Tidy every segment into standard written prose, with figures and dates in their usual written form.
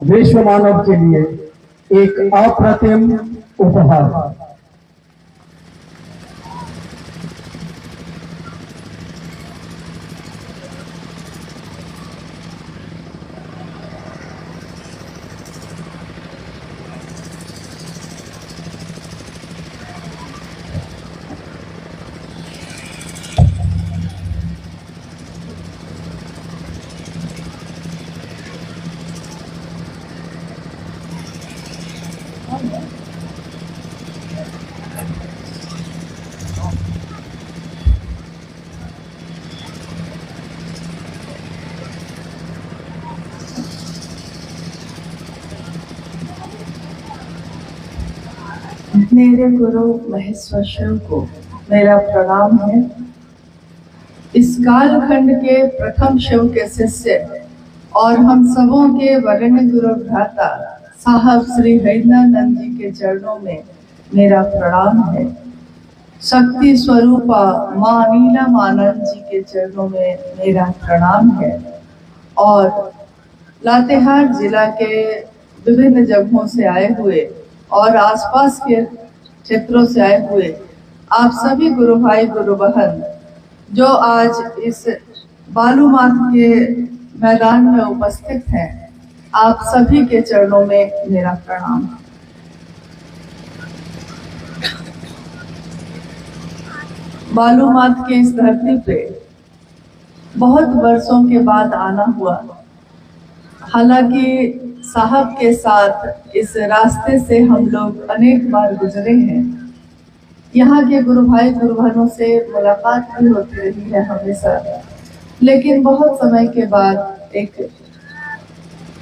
विश्व मानव के लिए एक अप्रतिम उपहार। मेरे गुरु महेश्वर शिव को मेरा प्रणाम है। इस कालखंड के प्रथम शिव के शिष्य और हम सबों के वरेण्य गुरु भ्राता साहब श्री हरिनानंद जी के चरणों में मेरा प्रणाम है। शक्ति स्वरूपा मां नीलमानंद जी के चरणों में मेरा प्रणाम है। और लातेहार जिला के विभिन्न जगहों से आए हुए और आसपास के क्षेत्रों से आए हुए आप सभी गुरु भाई गुरु बहन जो आज इस बालूमाथ के मैदान में उपस्थित हैं, आप सभी के चरणों में मेरा प्रणाम। बालूमाथ के इस धरती पे बहुत वर्षों के बाद आना हुआ। हालांकि साहब के साथ इस रास्ते से हम लोग अनेक बार गुजरे हैं। यहाँ के गुरु भाई गुरु बहनों से मुलाकात भी होती रही है हमेशा, लेकिन बहुत समय के बाद एक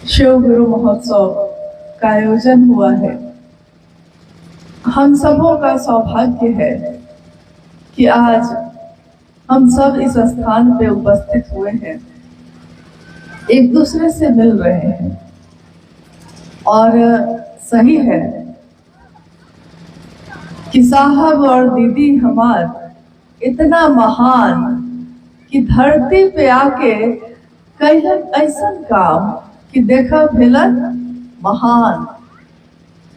शिव गुरु महोत्सव का आयोजन हुआ है। हम सबों का सौभाग्य है कि आज हम सब इस स्थान पे उपस्थित हुए हैं, एक दूसरे से मिल रहे हैं। और सही है कि साहब और दीदी हमार इतना महान कि धरती पे आके कहीं ऐसा काम कि देखा भेलन महान।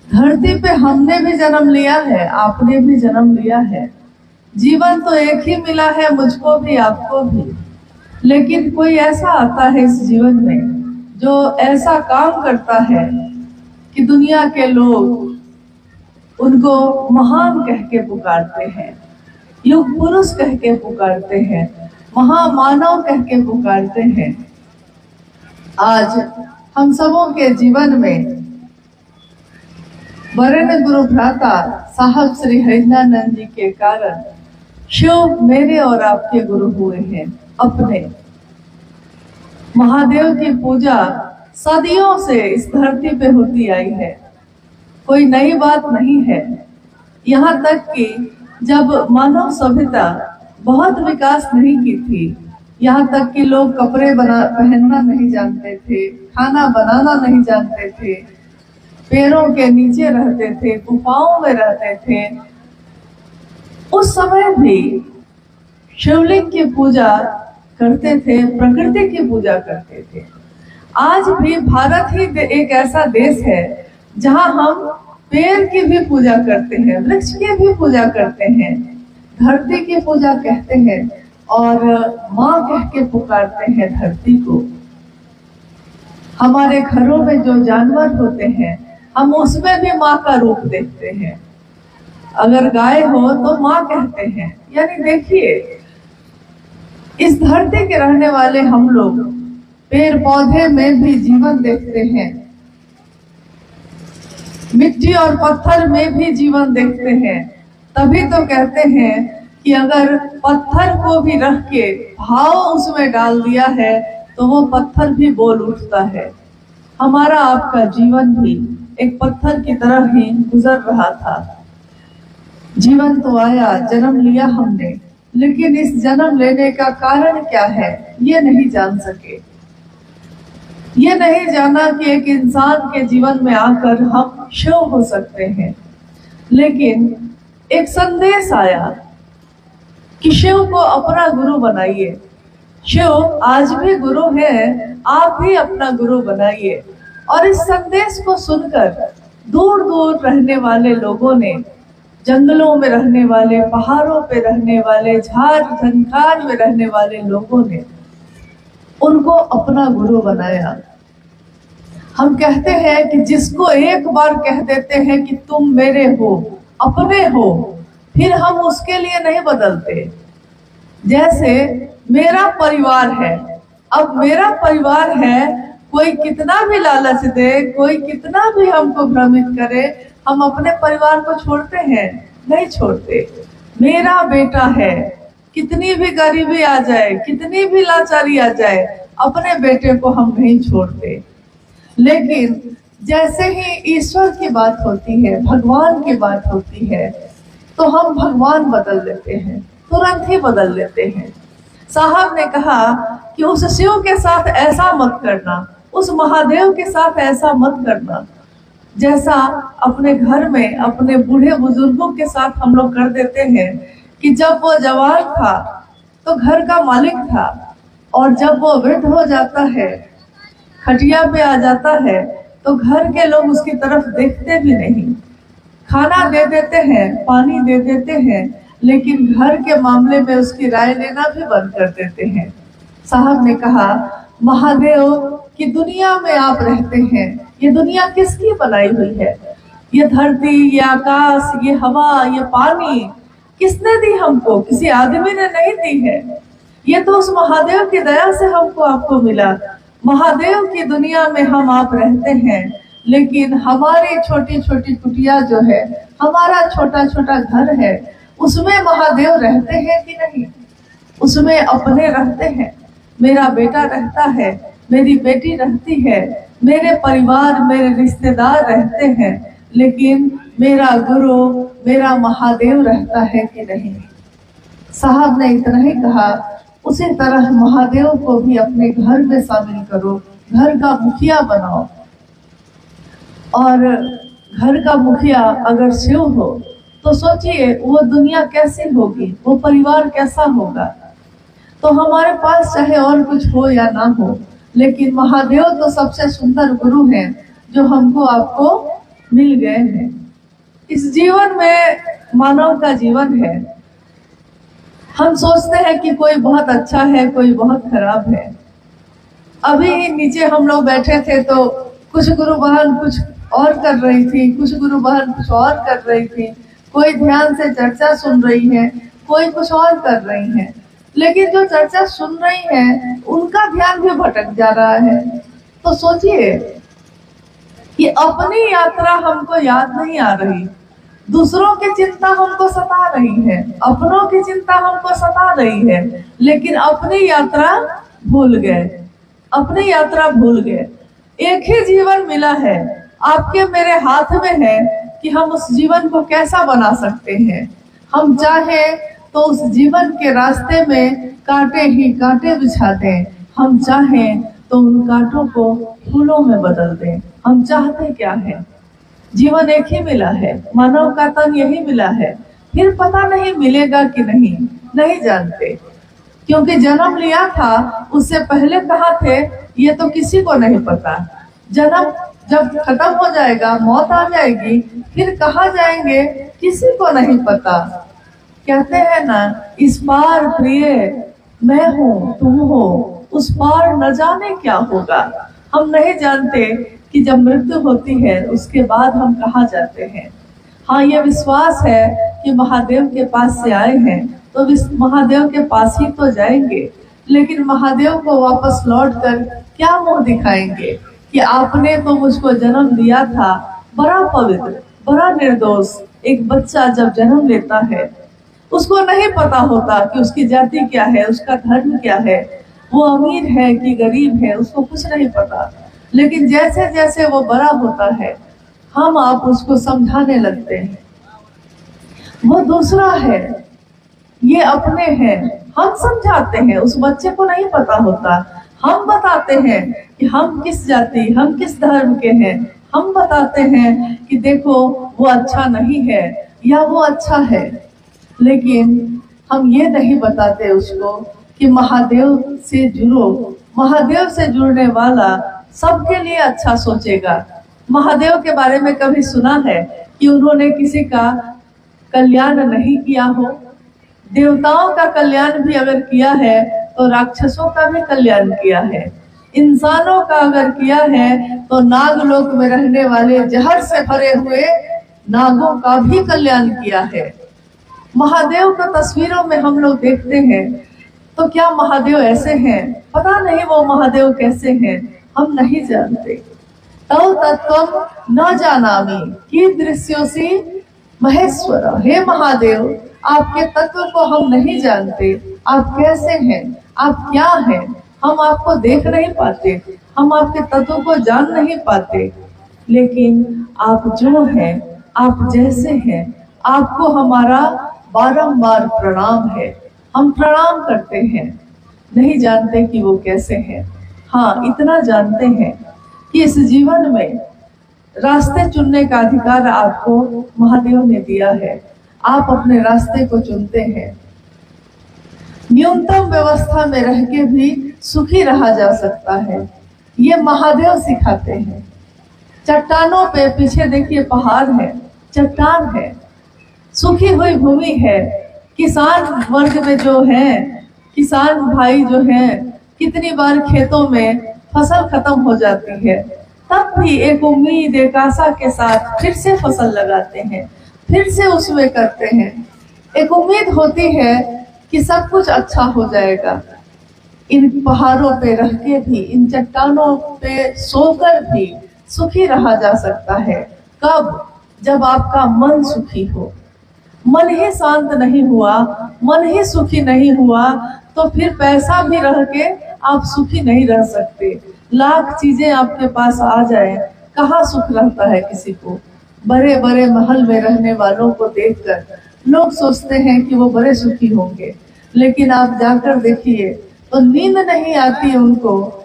धरती पे हमने भी जन्म लिया है, आपने भी जन्म लिया है। जीवन तो एक ही मिला है, मुझको भी आपको भी, लेकिन कोई ऐसा आता है इस जीवन में जो ऐसा काम करता है कि दुनिया के लोग उनको महान कह के पुकारते हैं, युग पुरुष कह के पुकारते हैं, महामानव कह के पुकारते हैं। आज हम सबों के जीवन में वरेण्य गुरु भ्राता साहब श्री हरिनानंद जी के कारण शिव मेरे और आपके गुरु हुए हैं। अपने महादेव की पूजा सदियों से इस धरती पे होती आई है, कोई नई बात नहीं है। यहाँ तक कि जब मानव सभ्यता बहुत विकास नहीं की थी, यहाँ तक कि लोग कपड़े पहनना नहीं जानते थे, खाना बनाना नहीं जानते थे, पेड़ों के नीचे रहते थे, गुफाओं में रहते थे, उस समय भी शिवलिंग की पूजा करते थे, प्रकृति की पूजा करते थे। आज भी भारत ही एक ऐसा देश है जहां हम पेड़ की भी पूजा करते हैं, वृक्ष की भी पूजा करते हैं, धरती की पूजा कहते हैं और माँ कह के पुकारते हैं धरती को। हमारे घरों में जो जानवर होते हैं हम उसमें भी माँ का रूप देखते हैं। अगर गाय हो तो माँ कहते हैं। यानी देखिए, इस धरती के रहने वाले हम लोग पेड़ पौधे में भी जीवन देखते हैं, मिट्टी और पत्थर में भी जीवन देखते हैं। तभी तो कहते हैं कि अगर पत्थर को भी रख के भाव उसमें डाल दिया है तो वो पत्थर भी बोल उठता है। हमारा आपका जीवन भी एक पत्थर की तरह ही गुजर रहा था। जीवन तो आया, जन्म लिया हमने, लेकिन इस जन्म लेने का कारण क्या है ये नहीं जान सके। ये नहीं जाना कि एक इंसान के जीवन में आकर हम शिव हो सकते हैं। लेकिन एक संदेश आया कि शिव को अपना गुरु बनाइए। शिव आज भी गुरु है, आप भी अपना गुरु बनाइए। और इस संदेश को सुनकर दूर दूर रहने वाले लोगों ने, जंगलों में रहने वाले, पहाड़ों पे रहने वाले, झाड़ झंखार में रहने वाले लोगों ने उनको अपना गुरु बनाया। हम कहते हैं कि जिसको एक बार कह देते हैं कि तुम मेरे हो, अपने हो, फिर हम उसके लिए नहीं बदलते। जैसे मेरा परिवार है, अब मेरा परिवार है, कोई कितना भी लालच दे, कोई कितना भी हमको भ्रमित करे, हम अपने परिवार को छोड़ते हैं? नहीं छोड़ते। मेरा बेटा है, कितनी भी गरीबी आ जाए, कितनी भी लाचारी आ जाए, अपने बेटे को हम नहीं छोड़ते। लेकिन जैसे ही ईश्वर की बात होती है, भगवान की बात होती है, तो हम भगवान बदल लेते हैं, तुरंत ही बदल लेते हैं। साहब ने कहा कि उस शिव के साथ ऐसा मत करना, उस महादेव के साथ ऐसा मत करना, जैसा अपने घर में अपने बूढ़े बुजुर्गों के साथ हम लोग कर देते हैं कि जब वो जवान था तो घर का मालिक था, और जब वो वृद्ध हो जाता है, खटिया पे आ जाता है, तो घर के लोग उसकी तरफ देखते भी नहीं। खाना दे देते हैं, पानी दे देते हैं, लेकिन घर के मामले में उसकी राय लेना भी बंद कर देते हैं। साहब ने कहा, महादेव की दुनिया में आप रहते हैं, ये दुनिया किसकी बनाई हुई है? ये धरती, ये आकाश, ये हवा, ये पानी किसने दी हमको? किसी आदमी ने नहीं दी है। ये तो उस महादेव की दया से हमको आपको मिला। महादेव की दुनिया में हम आप रहते हैं, लेकिन हमारी छोटी छोटी कुटिया जो है, हमारा छोटा छोटा घर है, उसमें महादेव रहते हैं कि नहीं? उसमें अपने रहते हैं। मेरा बेटा रहता है, मेरी बेटी रहती है, मेरे परिवार, मेरे रिश्तेदार रहते हैं, लेकिन मेरा गुरु, मेरा महादेव रहता है कि नहीं? साहब ने इतना ही कहा। उसी तरह महादेव को भी अपने घर में शामिल करो, घर का मुखिया बनाओ। और घर का मुखिया अगर शिव हो तो सोचिए वो दुनिया कैसी होगी, वो परिवार कैसा होगा। तो हमारे पास चाहे और कुछ हो या ना हो, लेकिन महादेव तो सबसे सुंदर गुरु हैं जो हमको आपको मिल गए हैं। इस जीवन में मानव का जीवन है। हम सोचते हैं कि कोई बहुत अच्छा है, कोई बहुत खराब है। अभी नीचे हम लोग बैठे थे तो कुछ गुरु बहन कुछ और कर रही थी, कुछ गुरु बहन कुछ और कर रही थी, कोई ध्यान से चर्चा सुन रही है, कोई कुछ और कर रही है। लेकिन जो चर्चा सुन रही है उनका ध्यान भी भटक जा रहा है। तो सोचिए कि अपनी यात्रा हमको याद नहीं आ रही, दूसरों की चिंता हमको सता रही है, अपनों की चिंता हमको सता रही है, लेकिन अपनी यात्रा भूल गए, अपनी यात्रा भूल गए। एक ही जीवन मिला है, आपके मेरे हाथ में है कि हम उस जीवन को कैसा बना सकते हैं। हम चाहे तो उस जीवन के रास्ते में कांटे ही कांटे बिछा दें, हम चाहें तो उन कांटों को फूलों में बदल दें। हम चाहते क्या है? जीवन एक ही मिला है, मानव का तन यही मिला है, फिर पता नहीं मिलेगा कि नहीं, नहीं जानते। क्योंकि जन्म लिया था, उससे पहले कहाँ थे ये तो किसी को नहीं पता। जन्म जब खत्म हो जाएगा, मौत आ जाएगी, फिर कहाँ जाएंगे किसी को नहीं पता। कहते हैं ना, इस पार प्रिय मैं हूँ तुम हो, उस पार न जाने क्या होगा। हम नहीं जानते कि जब मृत्यु होती है उसके बाद हम कहाँ जाते हैं। हाँ, ये विश्वास है कि महादेव के पास से आए हैं तो महादेव के पास ही तो जाएंगे, लेकिन महादेव को वापस लौट कर क्या मुंह दिखाएंगे कि आपने तो मुझको जन्म दिया था। बड़ा पवित्र, बड़ा निर्दोष एक बच्चा जब जन्म लेता है, उसको नहीं पता होता कि उसकी जाति क्या है, उसका धर्म क्या है, वो अमीर है कि गरीब है, उसको कुछ नहीं पता। लेकिन जैसे जैसे वो बड़ा होता है, हम आप उसको समझाने लगते हैं, वो दूसरा है, ये अपने हैं। हम समझाते हैं, उस बच्चे को नहीं पता होता। हम बताते हैं कि हम किस जाति, हम किस धर्म के हैं। हम बताते हैं कि देखो वो अच्छा नहीं है या वो अच्छा है, लेकिन हम ये नहीं बताते उसको कि महादेव से जुड़ो। महादेव से जुड़ने वाला सबके लिए अच्छा सोचेगा। महादेव के बारे में कभी सुना है कि उन्होंने किसी का कल्याण नहीं किया हो? देवताओं का कल्याण भी अगर किया है तो राक्षसों का भी कल्याण किया है। इंसानों का अगर किया है तो नागलोक में रहने वाले जहर से भरे हुए नागों का भी कल्याण किया है। महादेव को तस्वीरों में हम लोग देखते हैं तो क्या महादेव ऐसे हैं? पता नहीं वो महादेव कैसे हैं, हम नहीं जानते। तव तत्त्वम न जानामि कीदृश्योऽसि महेश्वर। हे महादेव, आपके तत्व को हम नहीं जानते, आप कैसे हैं, आप क्या हैं, हम आपको देख नहीं पाते, हम आपके तत्व को जान नहीं पाते, लेकिन आप जो हैं, आप जैसे हैं, आपको हमारा बारंबार प्रणाम है। हम प्रणाम करते हैं, नहीं जानते कि वो कैसे हैं। हाँ, इतना जानते हैं कि इस जीवन में रास्ते चुनने का अधिकार आपको महादेव ने दिया है। आप अपने रास्ते को चुनते हैं। न्यूनतम व्यवस्था में रह के भी सुखी रहा जा सकता है, ये महादेव सिखाते हैं। चट्टानों पे पीछे देखिए पहाड़ है, चट्टान है, सूखी हुई भूमि है। किसान वर्ग में जो है, किसान भाई जो हैं, कितनी बार खेतों में फसल खत्म हो जाती है, तब भी एक उम्मीद, एक आशा के साथ फिर से फसल लगाते हैं, फिर से उसमें करते हैं। एक उम्मीद होती है कि सब कुछ अच्छा हो जाएगा। इन पहाड़ों पे रह के भी, इन चट्टानों पे सोकर भी सुखी रहा जा सकता है। कब? जब आपका मन सुखी हो। मन ही शांत नहीं हुआ, मन ही सुखी नहीं हुआ, तो फिर पैसा भी रह के आप सुखी नहीं रह सकते। लाख चीजें आपके पास आ जाए, कहाँ सुख रहता है किसी को। बड़े बड़े महल में रहने वालों को देखकर लोग सोचते हैं कि वो बड़े सुखी होंगे, लेकिन आप जाकर देखिए तो नींद नहीं आती उनको।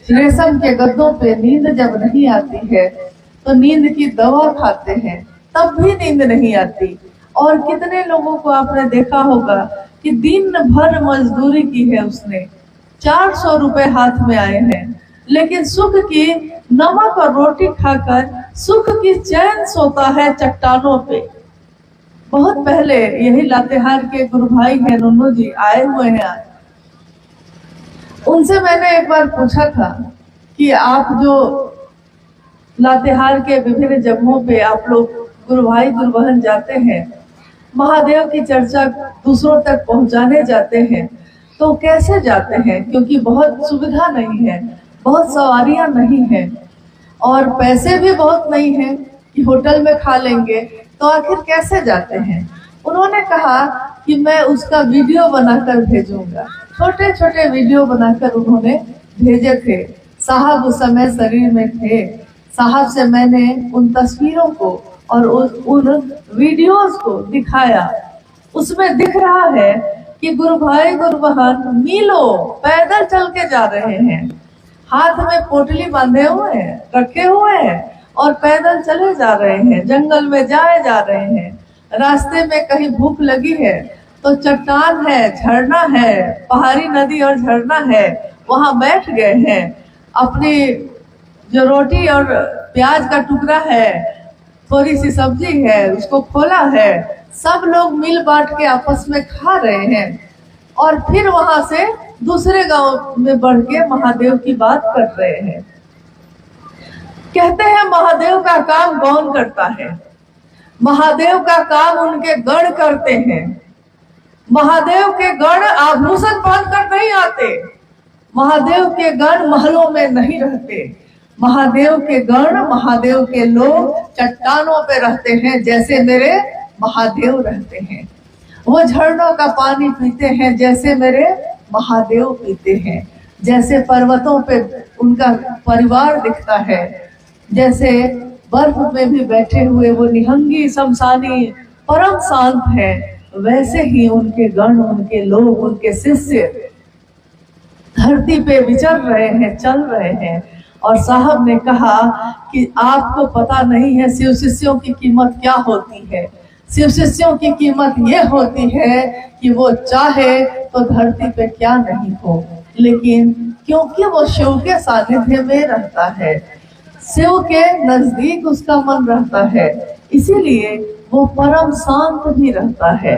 रेशम के गद्दों पे नींद जब नहीं आती है तो नींद की दवा खाते हैं, तब भी नींद नहीं आती। और कितने लोगों को आपने देखा होगा कि दिन भर मजदूरी की है उसने, 400 रुपए हाथ में आए हैं, लेकिन सुख की नमक और रोटी खाकर सुख की चैन सोता है चट्टानों पे। बहुत पहले यही लातेहार के गुरु भाई हैं नन्नू जी, आए हुए हैं आज। उनसे मैंने एक बार पूछा था कि आप जो लातेहार के विभिन्न जगहों पे आप लोग गुरु भाई गुरु बहन जाते हैं, महादेव की चर्चा दूसरों तक पहुंचाने जाते हैं, तो कैसे जाते हैं? क्योंकि बहुत सुविधा नहीं है, बहुत सवारियां नहीं है, और पैसे भी बहुत नहीं है कि होटल में खा लेंगे, तो आखिर कैसे जाते हैं? उन्होंने कहा कि मैं उसका वीडियो बनाकर भेजूंगा। छोटे छोटे वीडियो बनाकर उन्होंने भेजे थे। साहब उस समय शरीर में थे। साहब से मैंने उन तस्वीरों को और उन वीडियोस को दिखाया। उसमें दिख रहा है कि गुरु भाई गुरु बहन मीलों पैदल चल के जा रहे हैं, हाथ में पोटली बांधे हुए हैं, रखे हुए हैं, और पैदल चले जा रहे हैं, जंगल में जाए जा रहे हैं। रास्ते में कहीं भूख लगी है तो चट्टान है, झरना है, पहाड़ी नदी और झरना है, वहां बैठ गए हैं। अपनी जो रोटी और प्याज का टुकड़ा है, थोड़ी सी सब्जी है, उसको खोला है, सब लोग मिल बांट के आपस में खा रहे हैं, और फिर वहां से दूसरे गांव में बढ़ के महादेव की बात कर रहे हैं। कहते हैं महादेव का काम कौन करता है? महादेव का काम उनके गण करते हैं। महादेव के गण आभूषण पहनकर नहीं आते, महादेव के गण महलों में नहीं रहते। महादेव के गण, महादेव के लोग चट्टानों पे रहते हैं, जैसे मेरे महादेव रहते हैं। वो झरनों का पानी पीते हैं जैसे मेरे महादेव पीते हैं। जैसे पर्वतों पे उनका परिवार दिखता है, जैसे बर्फ में भी बैठे हुए वो निहंगी शमशानी परम शांत है, वैसे ही उनके गण, उनके लोग, उनके शिष्य धरती पे विचर रहे हैं, चल रहे हैं। और साहब ने कहा कि आपको पता नहीं है शिव शिष्यों की कीमत क्या होती है। शिव शिष्यों की कीमत ये होती है कि वो चाहे तो धरती पे क्या नहीं हो, लेकिन क्योंकि वो शिव के सानिध्य में रहता है, शिव के नजदीक उसका मन रहता है, इसीलिए वो परम शांत भी रहता है।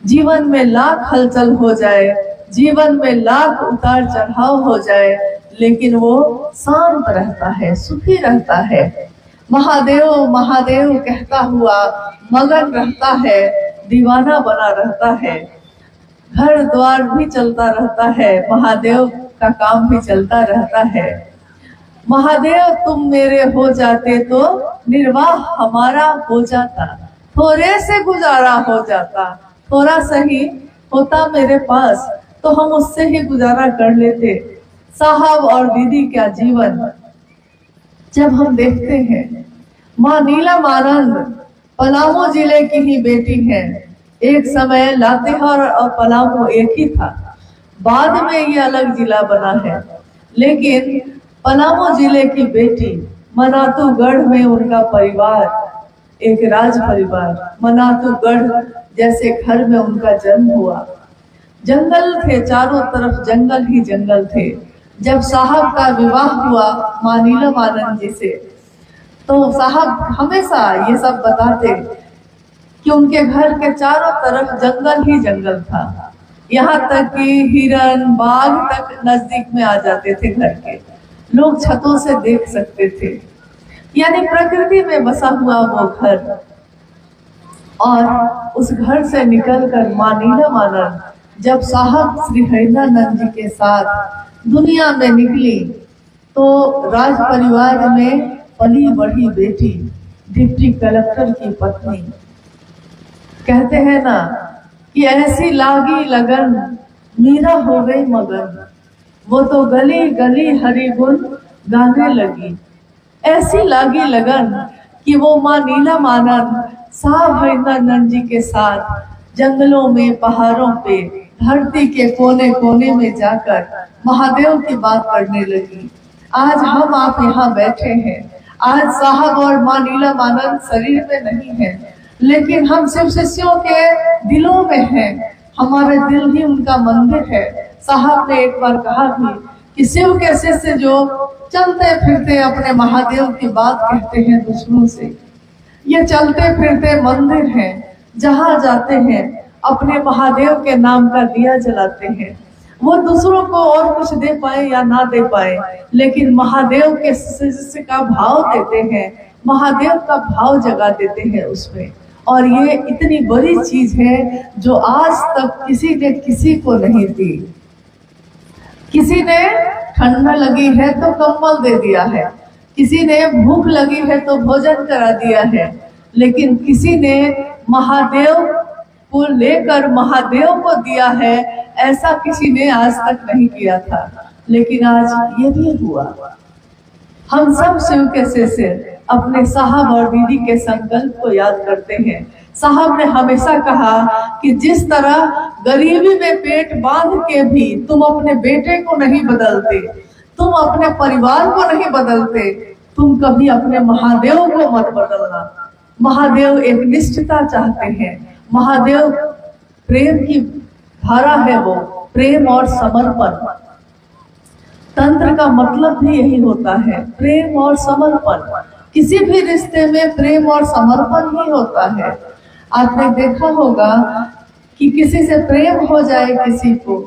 जीवन में लाख हलचल हो जाए, जीवन में लाख उतार चढ़ाव हो जाए, लेकिन वो शांत रहता है, सुखी रहता है। महादेव महादेव कहता हुआ मगन रहता है, दीवाना बना रहता है। घर द्वार भी चलता रहता है, महादेव का काम भी चलता रहता है। महादेव तुम मेरे हो जाते तो निर्वाह हमारा हो जाता, थोड़े से गुजारा हो जाता, थोड़ा सही होता मेरे पास तो हम उससे ही गुजारा कर लेते। साहब और दीदी का जीवन जब हम देखते हैं, माँ नीलम आनंद पलामू जिले की ही बेटी है। एक समय लातेहार और पलामू एक ही था, बाद में ये अलग जिला बना है, लेकिन पलामू जिले की बेटी, मनातूगढ़ में उनका परिवार एक राज परिवार, मनातूगढ़ जैसे घर में उनका जन्म हुआ। जंगल थे, चारों तरफ जंगल ही जंगल थे। जब साहब का विवाह हुआ माँ नीलम आनंद जी से, तो साहब हमेशा ये सब बताते कि उनके घर के चारों तरफ जंगल ही जंगल था, यहाँ तक कि हिरन बाघ तक नजदीक में आ जाते थे। घर के लोग छतों से देख सकते थे, यानी प्रकृति में बसा हुआ वो घर। और उस घर से निकलकर माँ नीलम आनंद जब साहब श्री हरिनानंद जी के साथ दुनिया में निकली, तो राज परिवार में पली बढ़ी बेटी, डिप्टी कलेक्टर की पत्नी। कहते हैं ना कि ऐसी लागी लगन मीरा हो गई मगन, वो तो गली गली हरि गुण गाने लगी। ऐसी लागी लगन कि वो माँ नीलम आनंद साहब हरिनानंद जी के साथ जंगलों में, पहाड़ों पे, धरती के कोने कोने में जाकर महादेव की बात करने लगी। आज हम आप यहाँ बैठे हैं, आज साहब और माँ नीलम आनंद शरीर में नहीं है, लेकिन हम शिव शिष्यों के दिलों में हैं। हमारे दिल ही उनका मंदिर है। साहब ने एक बार कहा भी कि शिव के शिष्य जो चलते फिरते अपने महादेव की बात कहते हैं दूसरों से, ये चलते फिरते मंदिर हैं, जहाँ जाते हैं अपने महादेव के नाम का दिया जलाते हैं। वो दूसरों को और कुछ दे पाए या ना दे पाए, लेकिन महादेव के शिष्य का भाव देते हैं, महादेव का भाव जगा देते हैं उसमें। और ये इतनी बड़ी चीज है जो आज तक किसी ने किसी को नहीं दी। किसी ने ठंडा लगी है तो कंबल दे दिया है, किसी ने भूख लगी है तो भोजन करा दिया है, लेकिन किसी ने महादेव को लेकर महादेव को दिया है, ऐसा किसी ने आज तक नहीं किया था। लेकिन आज ये भी हुआ। हम सब शिव के शिष्य अपने साहब और दीदी के संकल्प को याद करते हैं। साहब ने हमेशा कहा कि जिस तरह गरीबी में पेट बांध के भी तुम अपने बेटे को नहीं बदलते, तुम अपने परिवार को नहीं बदलते, तुम कभी अपने महादेव को मत बदलना। महादेव एक निष्ठता चाहते हैं। महादेव प्रेम की धारा है, वो प्रेम और समर्पण। तंत्र का मतलब भी यही होता है, प्रेम और समर्पण। किसी भी रिश्ते में प्रेम और समर्पण ही होता है। आपने देखा होगा कि किसी से प्रेम हो जाए किसी को,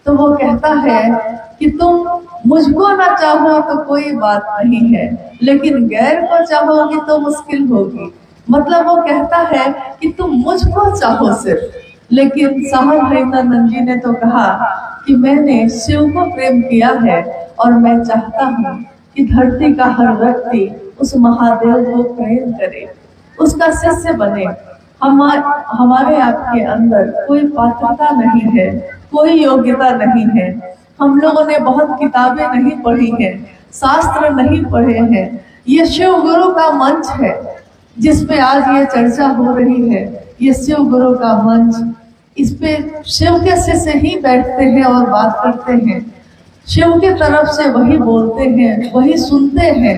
तो वो कहता है कि तुम मुझको ना चाहो तो कोई बात नहीं है, लेकिन गैर को चाहोगी तो मुश्किल होगी। मतलब वो कहता है कि तुम मुझको चाहो सिर्फ। लेकिन साहब हरिनानंद जी ने तो कहा कि मैंने शिव को प्रेम किया है और मैं चाहता हूँ कि धरती का हर व्यक्ति उस महादेव को प्रेम करे, उसका शिष्य बने। हमारे आपके अंदर कोई पात्रता नहीं है, कोई योग्यता नहीं है। हम लोगों ने बहुत किताबें नहीं पढ़ी हैं, शास्त्र नहीं पढ़े हैं। ये शिव गुरु का मंच है जिसपे आज ये चर्चा हो रही है। ये शिव गुरु का मंच, इस पे शिव के शिष्य ही बैठते हैं और बात करते हैं। शिव की तरफ से वही बोलते हैं, वही सुनते हैं,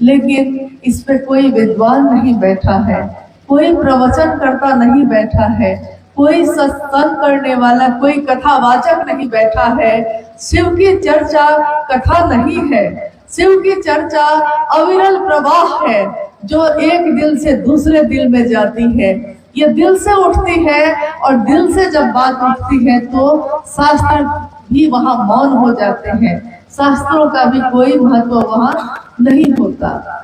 लेकिन इस पे कोई विद्वान नहीं बैठा है, कोई प्रवचन करता नहीं बैठा है, कोई सत्संग करने वाला, कोई कथावाचक नहीं बैठा है। शिव की चर्चा कथा नहीं है, शिव की चर्चा अविरल प्रवाह है, जो एक दिल से दूसरे दिल में जाती है। ये दिल से उठती है, और दिल से जब बात उठती है तो शास्त्र भी वहां मौन हो जाते हैं, शास्त्रों का भी कोई महत्व वहां नहीं होता।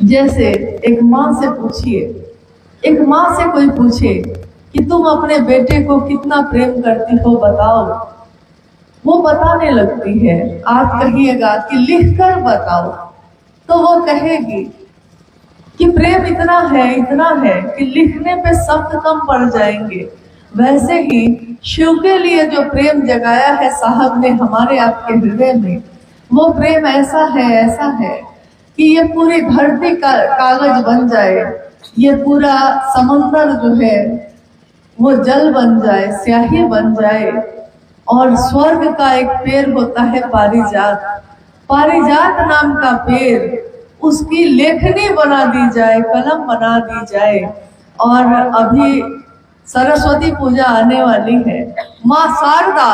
जैसे एक माँ से पूछिए, एक माँ से कोई पूछे कि तुम अपने बेटे को कितना प्रेम करती हो बताओ, वो बताने लगती है। आप कहिएगा कि लिखकर बताओ, तो वो कहेगी कि प्रेम इतना है कि लिखने पे शब्द कम पड़ जाएंगे। वैसे ही शिव के लिए जो प्रेम जगाया है साहब ने हमारे आपके हृदय में, वो प्रेम ऐसा है कि ये पूरी धरती का कागज बन जाए, ये पूरा समंदर जो है वो जल बन जाए, स्याही बन जाए। और स्वर्ग का एक पेड़ होता है पारिजात, पारिजात नाम का पेड़, उसकी लेखनी बना दी जाए, कलम बना दी जाए। और अभी सरस्वती पूजा आने वाली है, माँ शारदा,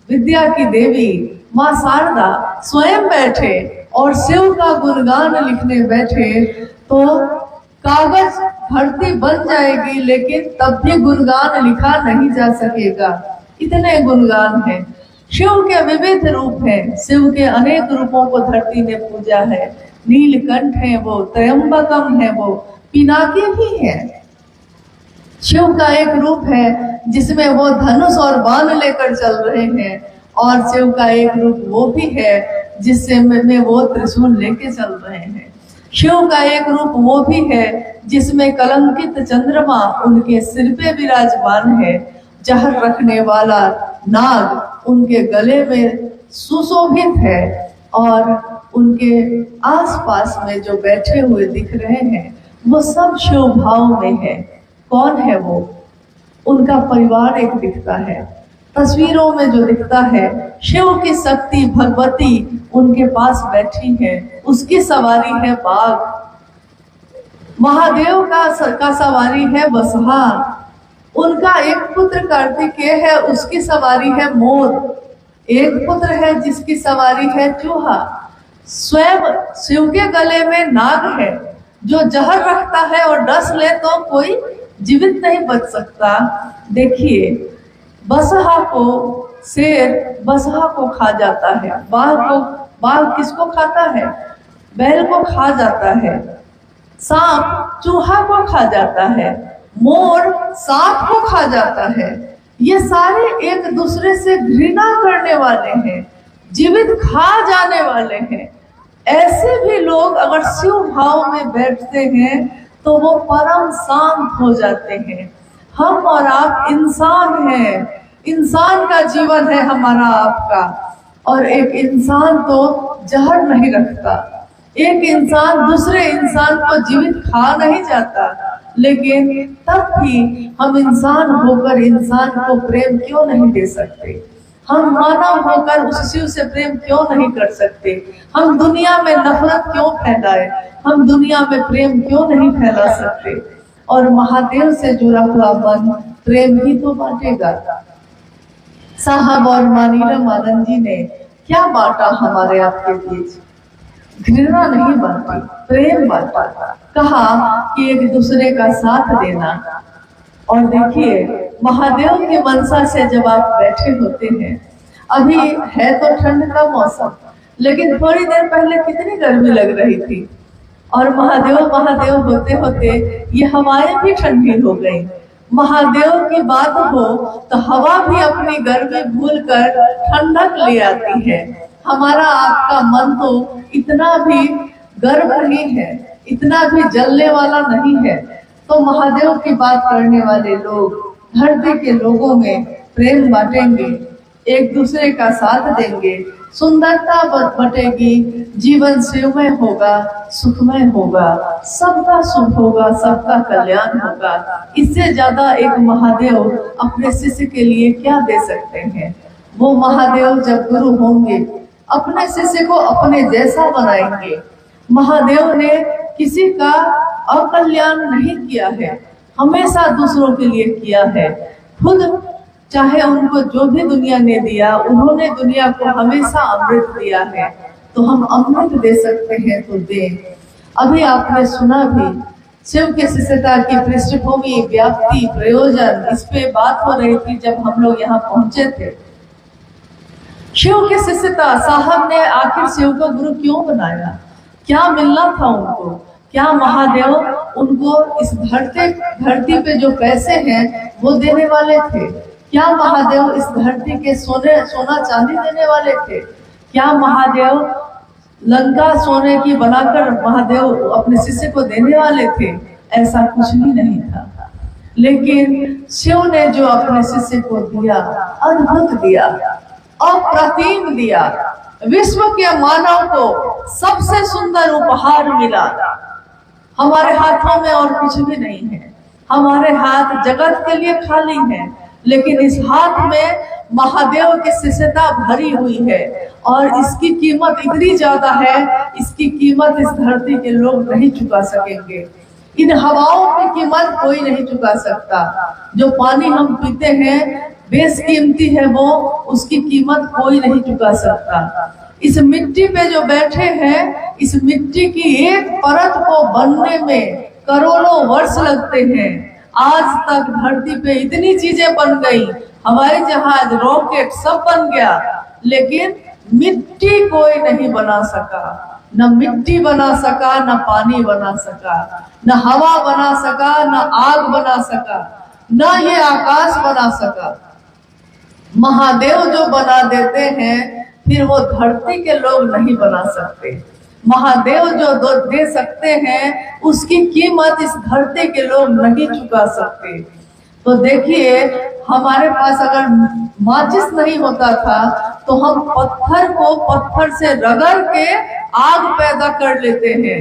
विद्या की देवी माँ शारदा स्वयं बैठे और शिव का गुणगान लिखने बैठे तो कागज धरती बन जाएगी, लेकिन तब भी गुणगान लिखा नहीं जा सकेगा, इतने गुणगान है। शिव के विविध रूप हैं, शिव के अनेक रूपों को धरती ने पूजा है। नीलकंठ है वो, त्रयंबकम है वो, पिनाकी भी है। शिव का एक रूप है जिसमें वो धनुष और बाण लेकर चल रहे हैं, और शिव का एक रूप वो भी है जिससे में वो त्रिशूल लेके चल रहे हैं। शिव का एक रूप वो भी है जिसमें कलंकित चंद्रमा उनके सिर पे विराजमान है, जहर रखने वाला नाग उनके गले में सुशोभित है, और उनके आसपास में जो बैठे हुए दिख रहे हैं वो सब शिव भाव में है। कौन है वो? उनका परिवार एक दिखता है, तस्वीरों में जो दिखता है शिव की शक्ति भगवती उनके पास बैठी है, उसकी सवारी है बाघ। महादेव का सवारी है बसहा, उनका एक पुत्र कार्तिकेय है, उसकी सवारी है मोर। एक पुत्र है जिसकी सवारी है चूहा। स्वयं शिव के गले में नाग है जो जहर रखता है, और डस ले तो कोई जीवित नहीं बच सकता। देखिए, बसहा को शेर बसहा को खा जाता है, बाघ किसको खाता है? बैल को खा जाता है। सांप चूहा को खा जाता है, मोर सांप को खा जाता है। ये सारे एक दूसरे से घृणा करने वाले हैं, जीवित खा जाने वाले हैं। ऐसे भी लोग अगर शिव भाव में बैठते हैं तो वो परम शांत हो जाते हैं। हम और आप इंसान हैं, इंसान का जीवन है हमारा आपका, और एक इंसान तो जहर नहीं रखता, एक इंसान दूसरे इंसान को जीवित खा नहीं जाता। लेकिन तब भी हम इंसान होकर इंसान को प्रेम क्यों नहीं दे सकते? हम मानव होकर उस शिव से प्रेम क्यों नहीं कर सकते? हम दुनिया में नफरत क्यों फैलाए? हम दुनिया में प्रेम क्यों नहीं फैला सकते? और महादेव से जुड़ा हुआ मन प्रेम ही तो बांटेगा। साहब और मानीराम आनंद जी ने क्या बांटा हमारे आपके बीच? घृणा नहीं बांटी, प्रेम बांटा। कहा कि एक दूसरे का साथ देना। और देखिए, महादेव की मनसा से जब आप बैठे होते हैं, अभी है तो ठंड का मौसम, लेकिन थोड़ी देर पहले कितनी गर्मी लग रही थी, और महादेव होते होते ये हवाएं भी ठंडी हो गई। महादेव की बात हो तो हवा भी अपनी गर्मी भूलकर ठंडक ले आती है। हमारा आपका मन तो इतना भी गर्म नहीं है, इतना भी जलने वाला नहीं है। तो महादेव की बात करने वाले लोग धरती के लोगों में प्रेम बांटेंगे, एक दूसरे का साथ देंगे, सुंदरता बटेगी, जीवन शिवमय होगा, सुखमय होगा, सबका सुख होगा, सबका कल्याण होगा। इससे ज्यादा एक महादेव अपने शिष्य के लिए क्या दे सकते हैं? वो महादेव जब गुरु होंगे अपने शिष्य को अपने जैसा बनाएंगे। महादेव ने किसी का अकल्याण नहीं किया है, हमेशा दूसरों के लिए किया है। खुद चाहे उनको जो भी दुनिया ने दिया, उन्होंने दुनिया को हमेशा अमृत दिया है, तो हम अमृत दे सकते हैं तो दें। अभी आपने सुना भी शिव के शिष्यता की पृष्ठभूमि, व्याप्ति, प्रयोजन, इस पे बात हो रही थी जब हम लोग यहाँ पहुंचे थे। शिव की शिष्यता, साहब ने आखिर शिव को गुरु क्यों बनाया? क्या मिलना था उनको? क्या महादेव उनको इस धरती पे जो पैसे हैं वो देने वाले थे? क्या महादेव इस धरती के सोना चांदी देने वाले थे? क्या महादेव लंका सोने की बनाकर महादेव अपने शिष्य को देने वाले थे? ऐसा कुछ भी नहीं था। लेकिन शिव ने जो अपने शिष्य को दिया, अद्भुत दिया, अप्रतिम दिया। विश्व के मानव को सबसे सुंदर उपहार मिला। हमारे हाथों में और कुछ भी नहीं है, हमारे हाथ जगत के लिए खाली हैं, लेकिन इस हाथ में महादेव की शिष्यता भरी हुई है और इसकी कीमत इतनी ज्यादा है, इसकी कीमत इस धरती के लोग नहीं चुका सकेंगे। इन हवाओं की कीमत कोई नहीं चुका सकता। जो पानी हम पीते हैं बेशकीमती है वो, उसकी कीमत कोई नहीं चुका सकता। इस मिट्टी पे जो बैठे हैं, इस मिट्टी की एक परत को बनने में करोड़ों वर्ष लगते हैं। आज तक धरती पे इतनी चीजें बन गई, हवाई जहाज, रॉकेट सब बन गया, लेकिन मिट्टी कोई नहीं बना सका। न मिट्टी बना सका, न पानी बना सका, न हवा बना सका, न आग बना सका, न ये आकाश बना सका। महादेव जो बना देते हैं, फिर वो धरती के लोग नहीं बना सकते। महादेव जो दे सकते हैं, उसकी कीमत इस धरती के लोग नहीं चुका सकते। तो देखिए, हमारे पास अगर माचिस नहीं होता था तो हम पत्थर को पत्थर से रगड़ के आग पैदा कर लेते हैं,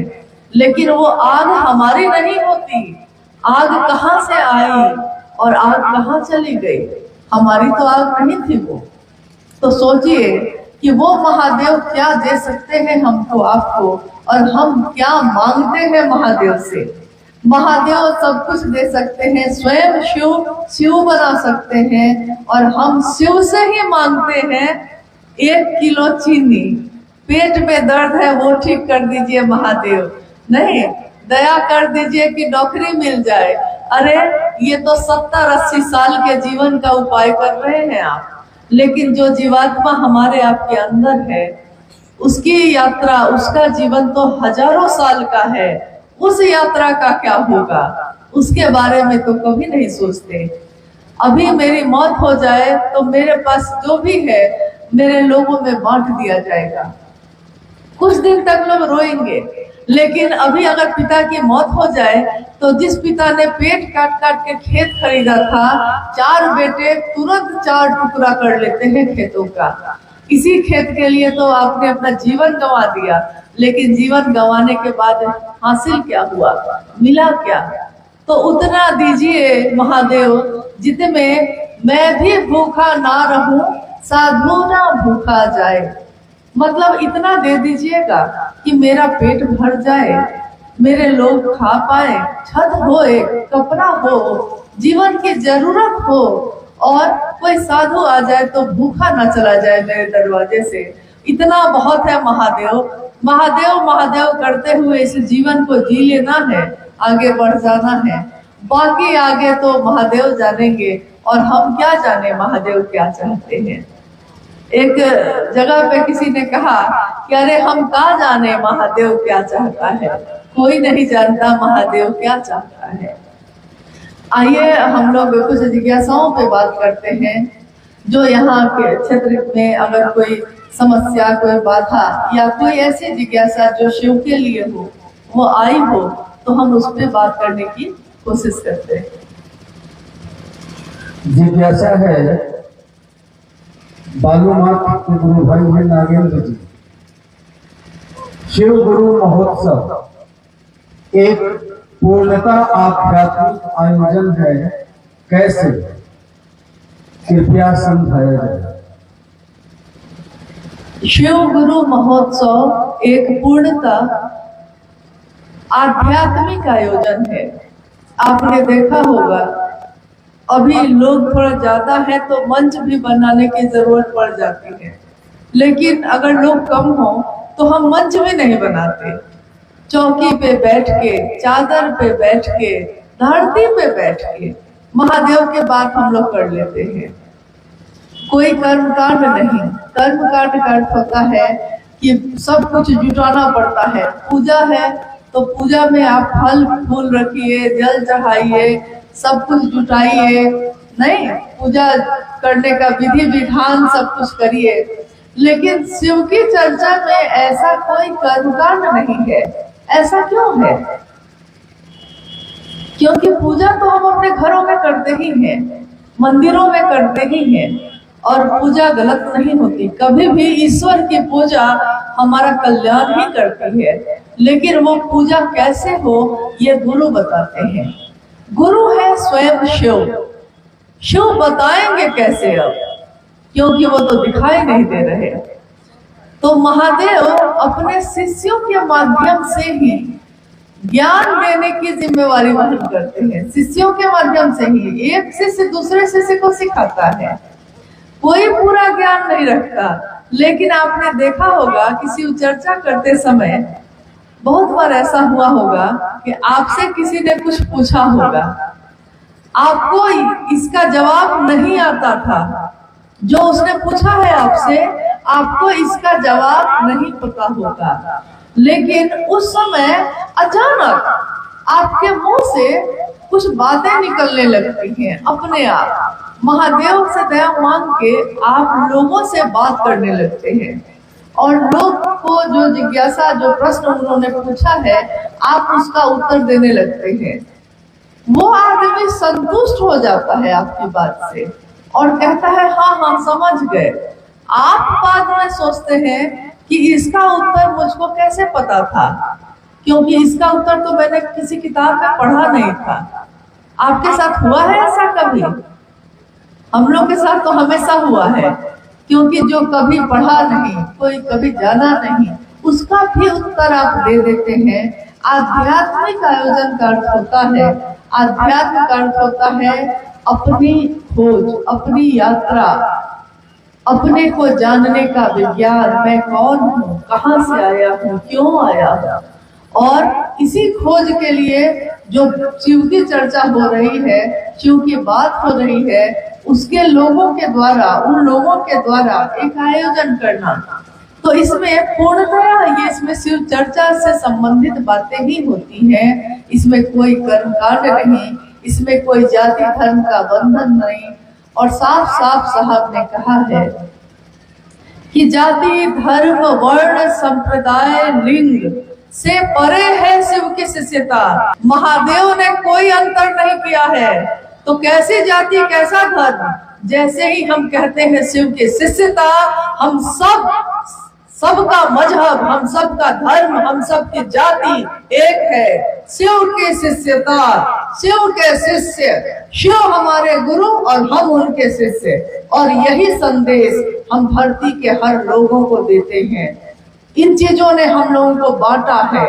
लेकिन वो आग हमारी नहीं होती। आग कहाँ से आई और आग कहाँ चली गई? हमारी तो आग नहीं थी वो। तो सोचिए कि वो महादेव क्या दे सकते हैं हमको, आपको, और हम क्या मांगते हैं महादेव से। महादेव सब कुछ दे सकते हैं, स्वयं शिव बना सकते हैं, और हम शिव से ही मांगते हैं 1 किलो चीनी। पेट में दर्द है वो ठीक कर दीजिए महादेव, नहीं दया कर दीजिए कि नौकरी मिल जाए। अरे ये तो 70-80 साल के जीवन का उपाय कर रहे हैं आप, लेकिन जो जीवात्मा हमारे आपके अंदर है, उसकी यात्रा, उसका जीवन तो हजारों साल का है। उस यात्रा का क्या होगा, उसके बारे में तो कभी नहीं सोचते। अभी मेरी मौत हो जाए तो मेरे पास जो भी है मेरे लोगों में बांट दिया जाएगा। कुछ दिन तक लोग रोएंगे, लेकिन अभी अगर पिता की मौत हो जाए तो जिस पिता ने पेट काट काट के खेत खरीदा था, 4 बेटे तुरंत 4 टुकड़ा कर लेते हैं खेतों का। इसी खेत के लिए तो आपने अपना जीवन गंवा दिया, लेकिन जीवन गंवाने के बाद हासिल क्या हुआ, मिला क्या? तो उतना दीजिए महादेव जितने मैं भी भूखा ना रहूं, साधु ना भूखा जाए। मतलब इतना दे दीजिएगा कि मेरा पेट भर जाए, मेरे लोग खा पाए, छत हो, एक कपड़ा हो, जीवन की जरूरत हो, और कोई साधु आ जाए तो भूखा ना चला जाए मेरे दरवाजे से। इतना बहुत है महादेव। महादेव महादेव करते हुए इस जीवन को जी लेना है, आगे बढ़ जाना है। बाकी आगे तो महादेव जानेंगे, और हम क्या जाने महादेव क्या चाहते हैं। एक जगह पे किसी ने कहा कि अरे हम क्या जाने महादेव क्या चाहता है, कोई नहीं जानता महादेव क्या चाहता है। आइए हम लोग कुछ जिज्ञासाओं पे बात करते हैं। जो यहाँ के क्षेत्र में अगर कोई समस्या, कोई बाधा या कोई ऐसी जिज्ञासा जो शिव के लिए हो, वो आई हो, तो हम उस पर बात करने की कोशिश करते हैं। जिज्ञासा है, बालूमाथ के गुरु भाई है नागेंद्र जी। शिव गुरु महोत्सव एक पूर्णता आध्यात्मिक आयोजन है, कैसे? कृपया समझाया जाए। शिव गुरु महोत्सव एक पूर्णता आध्यात्मिक आयोजन है। आपने देखा होगा अभी लोग थोड़ा ज्यादा है तो मंच भी बनाने की जरूरत पड़ जाती है, लेकिन अगर लोग कम हो तो हम मंच भी नहीं बनाते। चौकी पे बैठ के, चादर पे बैठ के, धरती पे बैठ के महादेव के बात हम लोग कर लेते हैं। कोई कर्मकांड नहीं। कर्मकांड का अर्थ होता है कि सब कुछ जुटाना पड़ता है। पूजा है तो पूजा में आप फल फूल रखिए, जल चढ़ाइए, सब कुछ जुटाइए, नहीं पूजा करने का विधि विधान सब कुछ करिए। लेकिन शिव की चर्चा में ऐसा कोई कर्मकांड नहीं है। ऐसा क्यों है? क्योंकि पूजा तो हम अपने घरों में करते ही हैं, मंदिरों में करते ही हैं, और पूजा गलत नहीं होती। कभी भी ईश्वर की पूजा हमारा कल्याण ही करती है, लेकिन वो पूजा कैसे हो ये गुरु बताते हैं। गुरु है स्वयं शिव। शिव बताएंगे कैसे अब, क्योंकि वो तो दिखाई नहीं दे रहे। तो महादेव अपने शिष्यों के माध्यम से ही ज्ञान देने की जिम्मेवारी वहन करते हैं। शिष्यों के माध्यम से ही एक शिष्य दूसरे शिष्य को सिखाता है। कोई पूरा ज्ञान नहीं रखता, लेकिन आपने देखा होगा कि शिव चर्चा करते समय बहुत बार ऐसा हुआ होगा कि आपसे किसी ने कुछ पूछा होगा, आपको इसका जवाब नहीं आता था। जो उसने पूछा है आपसे, आपको इसका जवाब नहीं पता होगा, लेकिन उस समय अचानक आपके मुंह से कुछ बातें निकलने लगती हैं अपने आप। महादेव से दया मांग के आप लोगों से बात करने लगते हैं, और लोग को जो जिज्ञासा, जो प्रश्न उन्होंने पूछा है, आप उसका उत्तर देने लगते हैं। वो आदमी संतुष्ट हो जाता है आपकी बात से और कहता है हाँ हम समझ गए। आप बाद में सोचते हैं कि इसका उत्तर मुझको कैसे पता था, क्योंकि इसका उत्तर तो मैंने किसी किताब में पढ़ा नहीं था। आपके साथ हुआ है ऐसा कभी? हम लोग के साथ तो हमेशा हुआ है, क्योंकि जो कभी पढ़ा नहीं, कोई कभी जाना नहीं, उसका भी उत्तर आप दे देते हैं। आध्यात्मिक आयोजन का अर्थ होता है, आध्यात्म का अर्थ होता है अपनी खोज, अपनी यात्रा, अपने को जानने का विज्ञान। मैं कौन हूँ, कहाँ से आया हूँ, क्यों आया हूँ। और इसी खोज के लिए जो शिव की चर्चा हो रही है, शिव की बात हो रही है, उसके लोगों के द्वारा, उन लोगों के द्वारा एक आयोजन करना, तो इसमें पूर्णतया ये इसमें शिव चर्चा से संबंधित बातें ही होती हैं। इसमें कोई कर्मकांड नहीं, इसमें कोई जाति धर्म का बंधन नहीं। और साफ साफ साहब ने कहा है कि जाति धर्म वर्ण संप्रदाय लिंग से परे है शिव की शिष्यता। महादेव ने कोई अंतर नहीं किया है। तो कैसी जाति, कैसा धर्म? जैसे ही हम कहते हैं शिव की शिष्यता, हम सबका मजहब, हम सबका धर्म, हम सबकी जाति एक है। शिव की शिष्यता, शिव के शिष्य, शिव हमारे गुरु और हम उनके शिष्य। और यही संदेश हम धरती के हर लोगों को देते हैं। इन चीजों ने हम लोगों को बांटा है।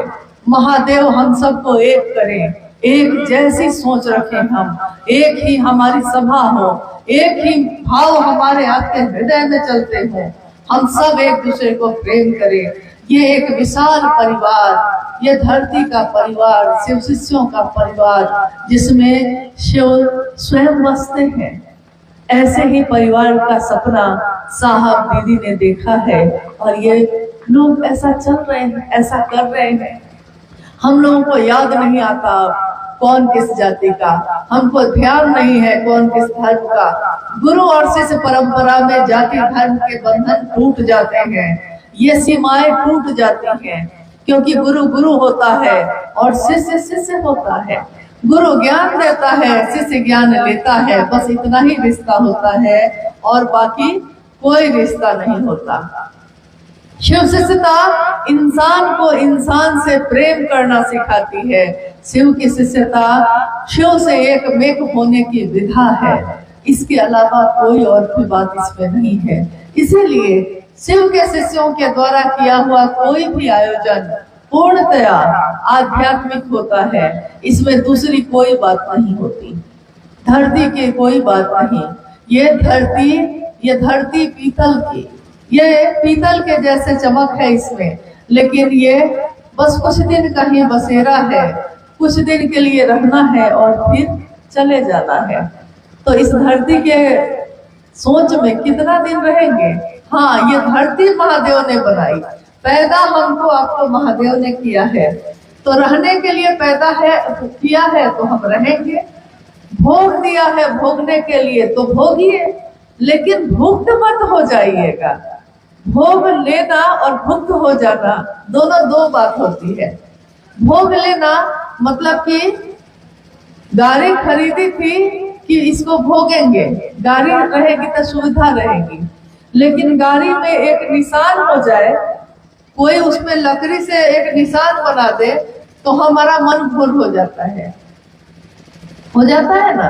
महादेव हम सबको एक करें, एक जैसी सोच रखें, हम एक ही हमारी सभा हो, एक ही भाव हमारे आपके हृदय में चलते हैं। हम सब एक दूसरे को प्रेम करें। ये एक विशाल परिवार, ये धरती का परिवार, शिव शिष्यों का परिवार, जिसमें शिव स्वयं बसते हैं। ऐसे ही परिवार का सपना साहब दीदी ने देखा है, और ये लोग ऐसा चल रहे हैं, ऐसा कर रहे हैं। हम लोगों को याद नहीं आता कौन किस जाति का, हमको ध्यान नहीं है कौन किस धर्म का। गुरु और शिष्य परंपरा में जाति धर्म के बंधन टूट जाते हैं, ये सीमाएं टूट जाती हैं, क्योंकि गुरु गुरु होता है और शिष्य शिष्य होता है। गुरु ज्ञान देता है, शिष्य ज्ञान लेता है, बस इतना ही रिश्ता होता है, और बाकी कोई रिश्ता नहीं होता। शिव शिष्यता इंसान को इंसान से प्रेम करना सिखाती है। शिव की शिष्यता शिव से एक मेक होने की विधा है। इसके अलावा कोई और भी बात इसमें नहीं है। इसीलिए शिव के शिष्यों के द्वारा किया हुआ कोई भी आयोजन पूर्णतया आध्यात्मिक होता है। इसमें दूसरी कोई बात नहीं होती, धरती की कोई बात नहीं। ये धरती पीतल की, ये पीतल के जैसे चमक है इसमें, लेकिन ये बस कुछ दिन का ही बसेरा है, कुछ दिन के लिए रहना है और फिर चले जाना है। तो इस धरती के सोच में कितना दिन रहेंगे। हाँ, ये धरती महादेव ने बनाई, पैदा हमको आपको महादेव ने किया है, तो रहने के लिए पैदा है किया है तो हम रहेंगे। भोग दिया है भोगने के लिए तो भोगिए, लेकिन भुक्त मत हो जाइएगा। भोग लेना और भुक्त हो जाना दोनों दो बात होती है। भोग लेना मतलब कि गाड़ी खरीदी थी कि इसको भोगेंगे, गाड़ी रहेगी तो सुविधा रहेगी, लेकिन गाड़ी में एक निशान हो जाए, कोई उसमें लकड़ी से एक निशान बना दे तो हमारा मन घोर हो जाता है ना।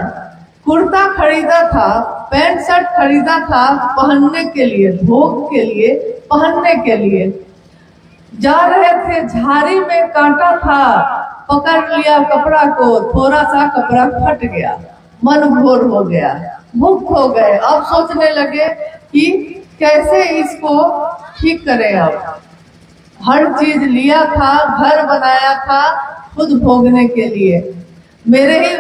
कुर्ता खरीदा था, पैंट शर्ट खरीदा था पहनने के लिए, भोग के लिए, पहनने के लिए। जा रहे थे, झाड़ी में कांटा था, पकड़ लिया कपड़ा को, थोड़ा सा कपड़ा फट गया, मन घोर हो गया, मुक्त हो गए। अब सोचने लगे कि कैसे इसको ठीक करें। अब हर चीज लिया था, घर बनाया था खुद भोगने के लिए। मेरे ही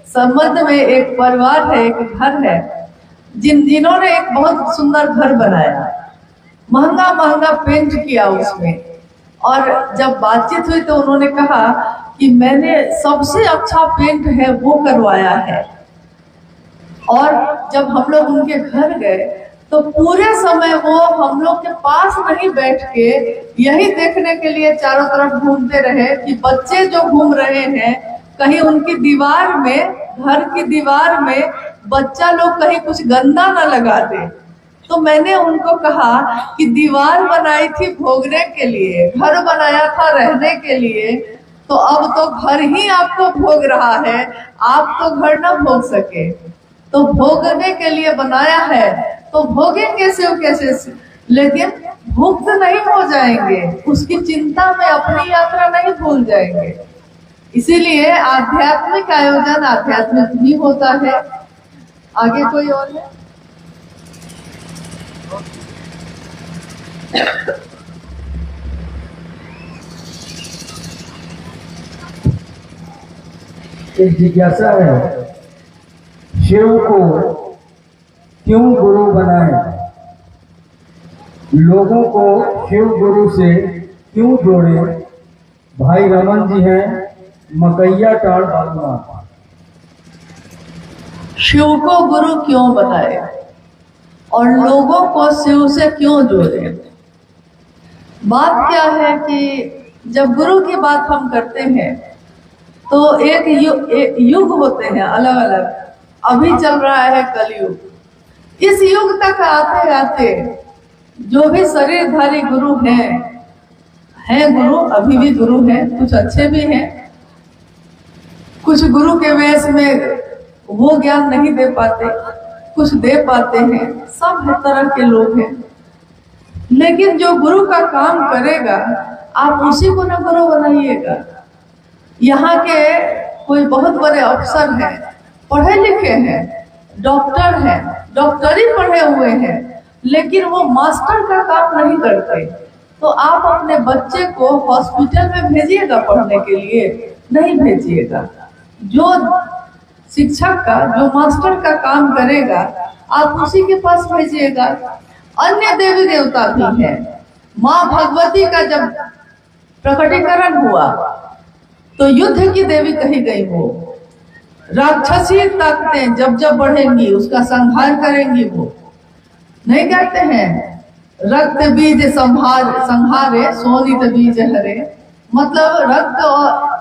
संबंध में एक परिवार है, एक घर है, जिन्होंने एक बहुत सुंदर घर बनाया, महंगा महंगा पेंट किया उसमें। और जब बातचीत हुई तो उन्होंने कहा कि मैंने सबसे अच्छा पेंट है वो करवाया है। और जब हम लोग उनके घर गए तो पूरे समय वो हम लोग के पास नहीं बैठ के यही देखने के लिए चारों तरफ घूमते रहे कि बच्चे जो घूम रहे हैं कहीं उनकी दीवार में, घर की दीवार में बच्चा लोग कहीं कुछ गंदा ना लगा दे। तो मैंने उनको कहा कि दीवार बनाई थी भोगने के लिए, घर बनाया था रहने के लिए, तो अब तो घर ही आपको भोग रहा है, आप तो घर ना भोग सके। तो भोगने के लिए बनाया है तो भोगेंगे कैसे, लेकिन भुक्त नहीं हो जाएंगे, उसकी चिंता में अपनी यात्रा नहीं भूल जाएंगे। इसीलिए आध्यात्मिक आयोजन आध्यात्मिक भी होता है। आगे कोई और है? एक जिज्ञासा है, शिव को क्यों गुरु बनाए? लोगों को शिव गुरु से क्यों जोड़े? भाई रमन जी हैं, मकैया टाड़ बालूमाथ। शिव को गुरु क्यों बनाए और लोगों को शिव से क्यों जोड़े? बात क्या है कि जब गुरु की बात हम करते हैं तो एक युग होते हैं अलग अलग। अभी चल रहा है कलयुग। इस युग तक आते आते जो भी शरीरधारी गुरु हैं गुरु, अभी भी गुरु हैं, कुछ अच्छे भी हैं, कुछ गुरु के वेश में वो ज्ञान नहीं दे पाते, कुछ दे पाते हैं, सब तरह के लोग हैं। लेकिन जो गुरु का काम करेगा आप उसी को ना गुरु बनाइएगा। यहाँ के कोई बहुत बड़े अफसर हैं, पढ़े लिखे हैं, डॉक्टर हैं, डॉक्टरी पढ़े हुए हैं, लेकिन वो मास्टर का काम नहीं करते। तो आप अपने बच्चे को हॉस्पिटल में भेजिएगा पढ़ने के लिए? नहीं भेजिएगा। जो शिक्षक का, जो मास्टर का काम करेगा आप उसी के पास भेजिएगा। अन्य देवी देवता भी हैं। माँ भगवती का जब प्रकटीकरण हुआ तो युद्ध की देवी कही गई। वो राक्षसी ताकतें जब जब बढ़ेंगी उसका संहार करेंगी। वो नहीं कहते हैं रक्त बीज संहारे सोनित बीज हरे, मतलब रक्त और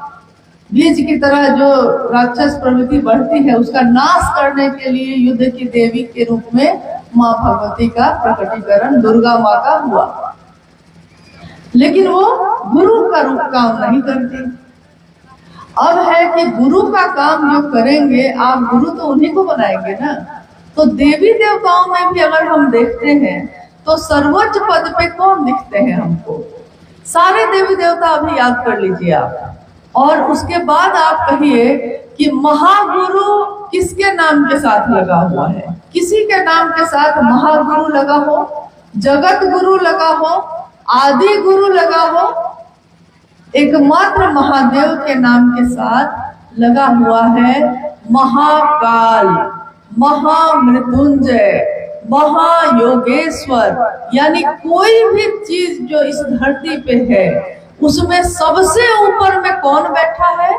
बीज की तरह जो राक्षस प्रवृत्ति बढ़ती है उसका नाश करने के लिए युद्ध की देवी के रूप में माँ भगवती का प्रकटीकरण दुर्गा माँ का हुआ। लेकिन वो गुरु का रूप काम नहीं करती। अब है कि गुरु का काम जो करेंगे आप, गुरु तो उन्हीं को बनाएंगे ना। तो देवी देवताओं में भी अगर हम देखते हैं तो सर्वोच्च पद पे कौन दिखते हैं हमको? सारे देवी देवता अभी याद कर लीजिए आप, और उसके बाद आप कहिए कि महागुरु किसके नाम के साथ लगा हुआ है। किसी के नाम के साथ महागुरु लगा हो, जगत गुरु लगा हो, आदि गुरु लगा हो, एकमात्र महादेव के नाम के साथ लगा हुआ है महाकाल, महामृत्युंजय, महायोगेश्वर। यानी कोई भी चीज जो इस धरती पे है उसमें सबसे ऊपर में कौन बैठा है,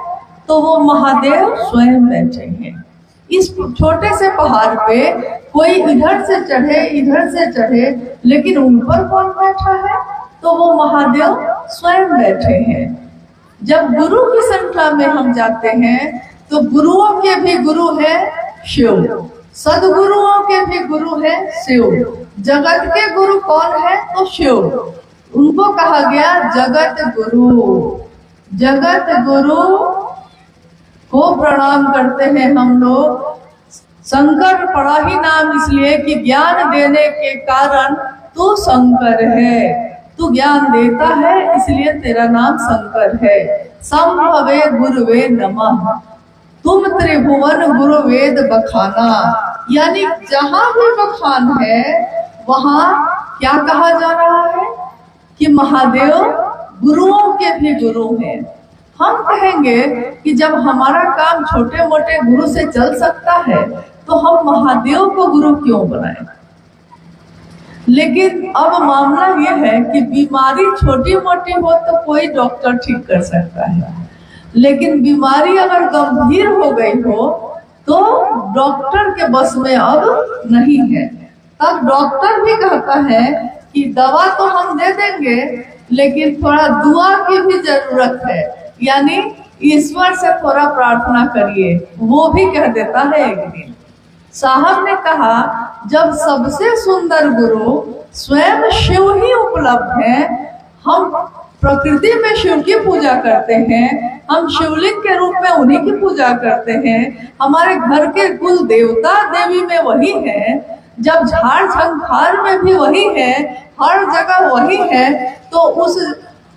तो वो महादेव स्वयं बैठे हैं। इस छोटे से पहाड़ पे कोई इधर से चढ़े, लेकिन उन पर कौन बैठा है, तो वो महादेव स्वयं बैठे हैं। जब गुरु की संख्या में हम जाते हैं तो गुरुओं के भी गुरु है शिव, सदगुरुओं के भी गुरु है शिव। जगत के गुरु कौन है, तो शिव। उनको कहा गया जगत गुरु। जगत गुरु को प्रणाम करते हैं हम लोग। शंकर पड़ा ही नाम इसलिए कि ज्ञान देने के कारण तू शंकर है, तू ज्ञान देता है इसलिए तेरा नाम शंकर है। संभवे गुरुवे नमः, तुम त्रिभुवन गुरु वेद बखाना। यानी जहां भी बखान है वहां क्या कहा जा रहा है कि महादेव गुरुओं के भी गुरु हैं। हम कहेंगे कि जब हमारा काम छोटे मोटे गुरु से चल सकता है तो हम महादेव को गुरु क्यों बनाएं। लेकिन अब मामला यह है कि बीमारी छोटी मोटी हो तो कोई डॉक्टर ठीक कर सकता है, लेकिन बीमारी अगर गंभीर हो गई हो तो डॉक्टर के बस में अब नहीं है। तब डॉक्टर भी कहता है कि दवा तो हम दे देंगे लेकिन थोड़ा दुआ की भी जरूरत है, यानी ईश्वर से थोड़ा प्रार्थना करिए। वो भी कह देता है एक दिन। साहब ने कहा जब सबसे सुंदर गुरु स्वयं शिव ही उपलब्ध है, हम प्रकृति में शिव की पूजा करते हैं, हम शिवलिंग के रूप में उन्हीं की पूजा करते हैं, हमारे घर के कुल देवता देवी में वही है, जब झाड़ झंखार में भी वही है, हर जगह वही है, तो उस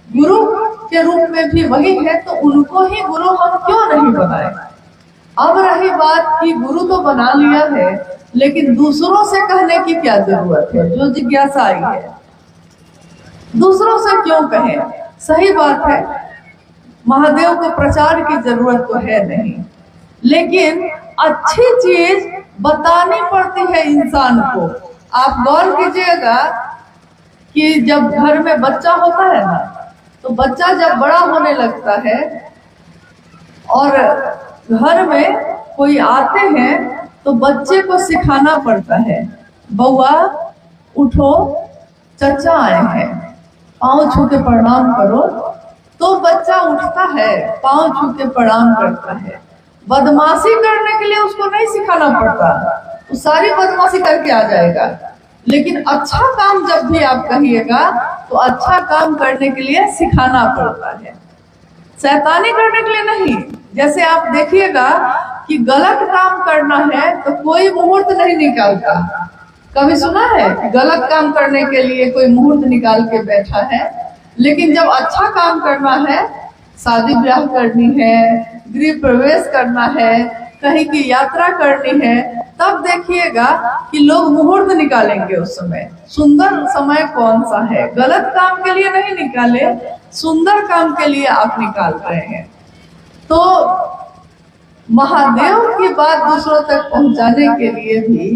गुरु के रूप में भी वही है, तो उनको ही गुरु हम क्यों नहीं बनाए। अब रही बात कि गुरु तो बना लिया है लेकिन दूसरों से कहने की क्या जरूरत है। जो जिज्ञासा आई है दूसरों से क्यों कहें, सही बात है, महादेव को प्रचार की जरूरत तो है नहीं, लेकिन अच्छी चीज बतानी पड़ती है इंसान को। आप गौर कीजिएगा कि जब घर में बच्चा होता है ना, तो बच्चा जब बड़ा होने लगता है और घर में कोई आते हैं तो बच्चे को सिखाना पड़ता है, बउआ उठो, चचा आए हैं, पाँव छू के प्रणाम करो। तो बच्चा उठता है, पाँव छू के प्रणाम करता है। बदमाशी करने के लिए उसको नहीं सिखाना पड़ता, वो सारी बदमाशी करके आ जाएगा। लेकिन अच्छा काम जब भी आप कहिएगा तो अच्छा काम करने के लिए सिखाना पड़ता है, शैतानी करने के लिए नहीं। जैसे आप देखिएगा कि गलत काम करना है तो कोई मुहूर्त नहीं निकालता। कभी सुना है कि गलत काम करने के लिए कोई मुहूर्त निकाल के बैठा है? लेकिन जब अच्छा काम करना है, शादी ब्याह करनी है, गृह प्रवेश करना है, कहीं की यात्रा करनी है, तब देखिएगा कि लोग मुहूर्त निकालेंगे। उस समय सुंदर समय कौन सा है, गलत काम के लिए नहीं निकाले, सुंदर काम के लिए आप निकाल रहे हैं। तो महादेव की बात दूसरों तक पहुंचाने के लिए भी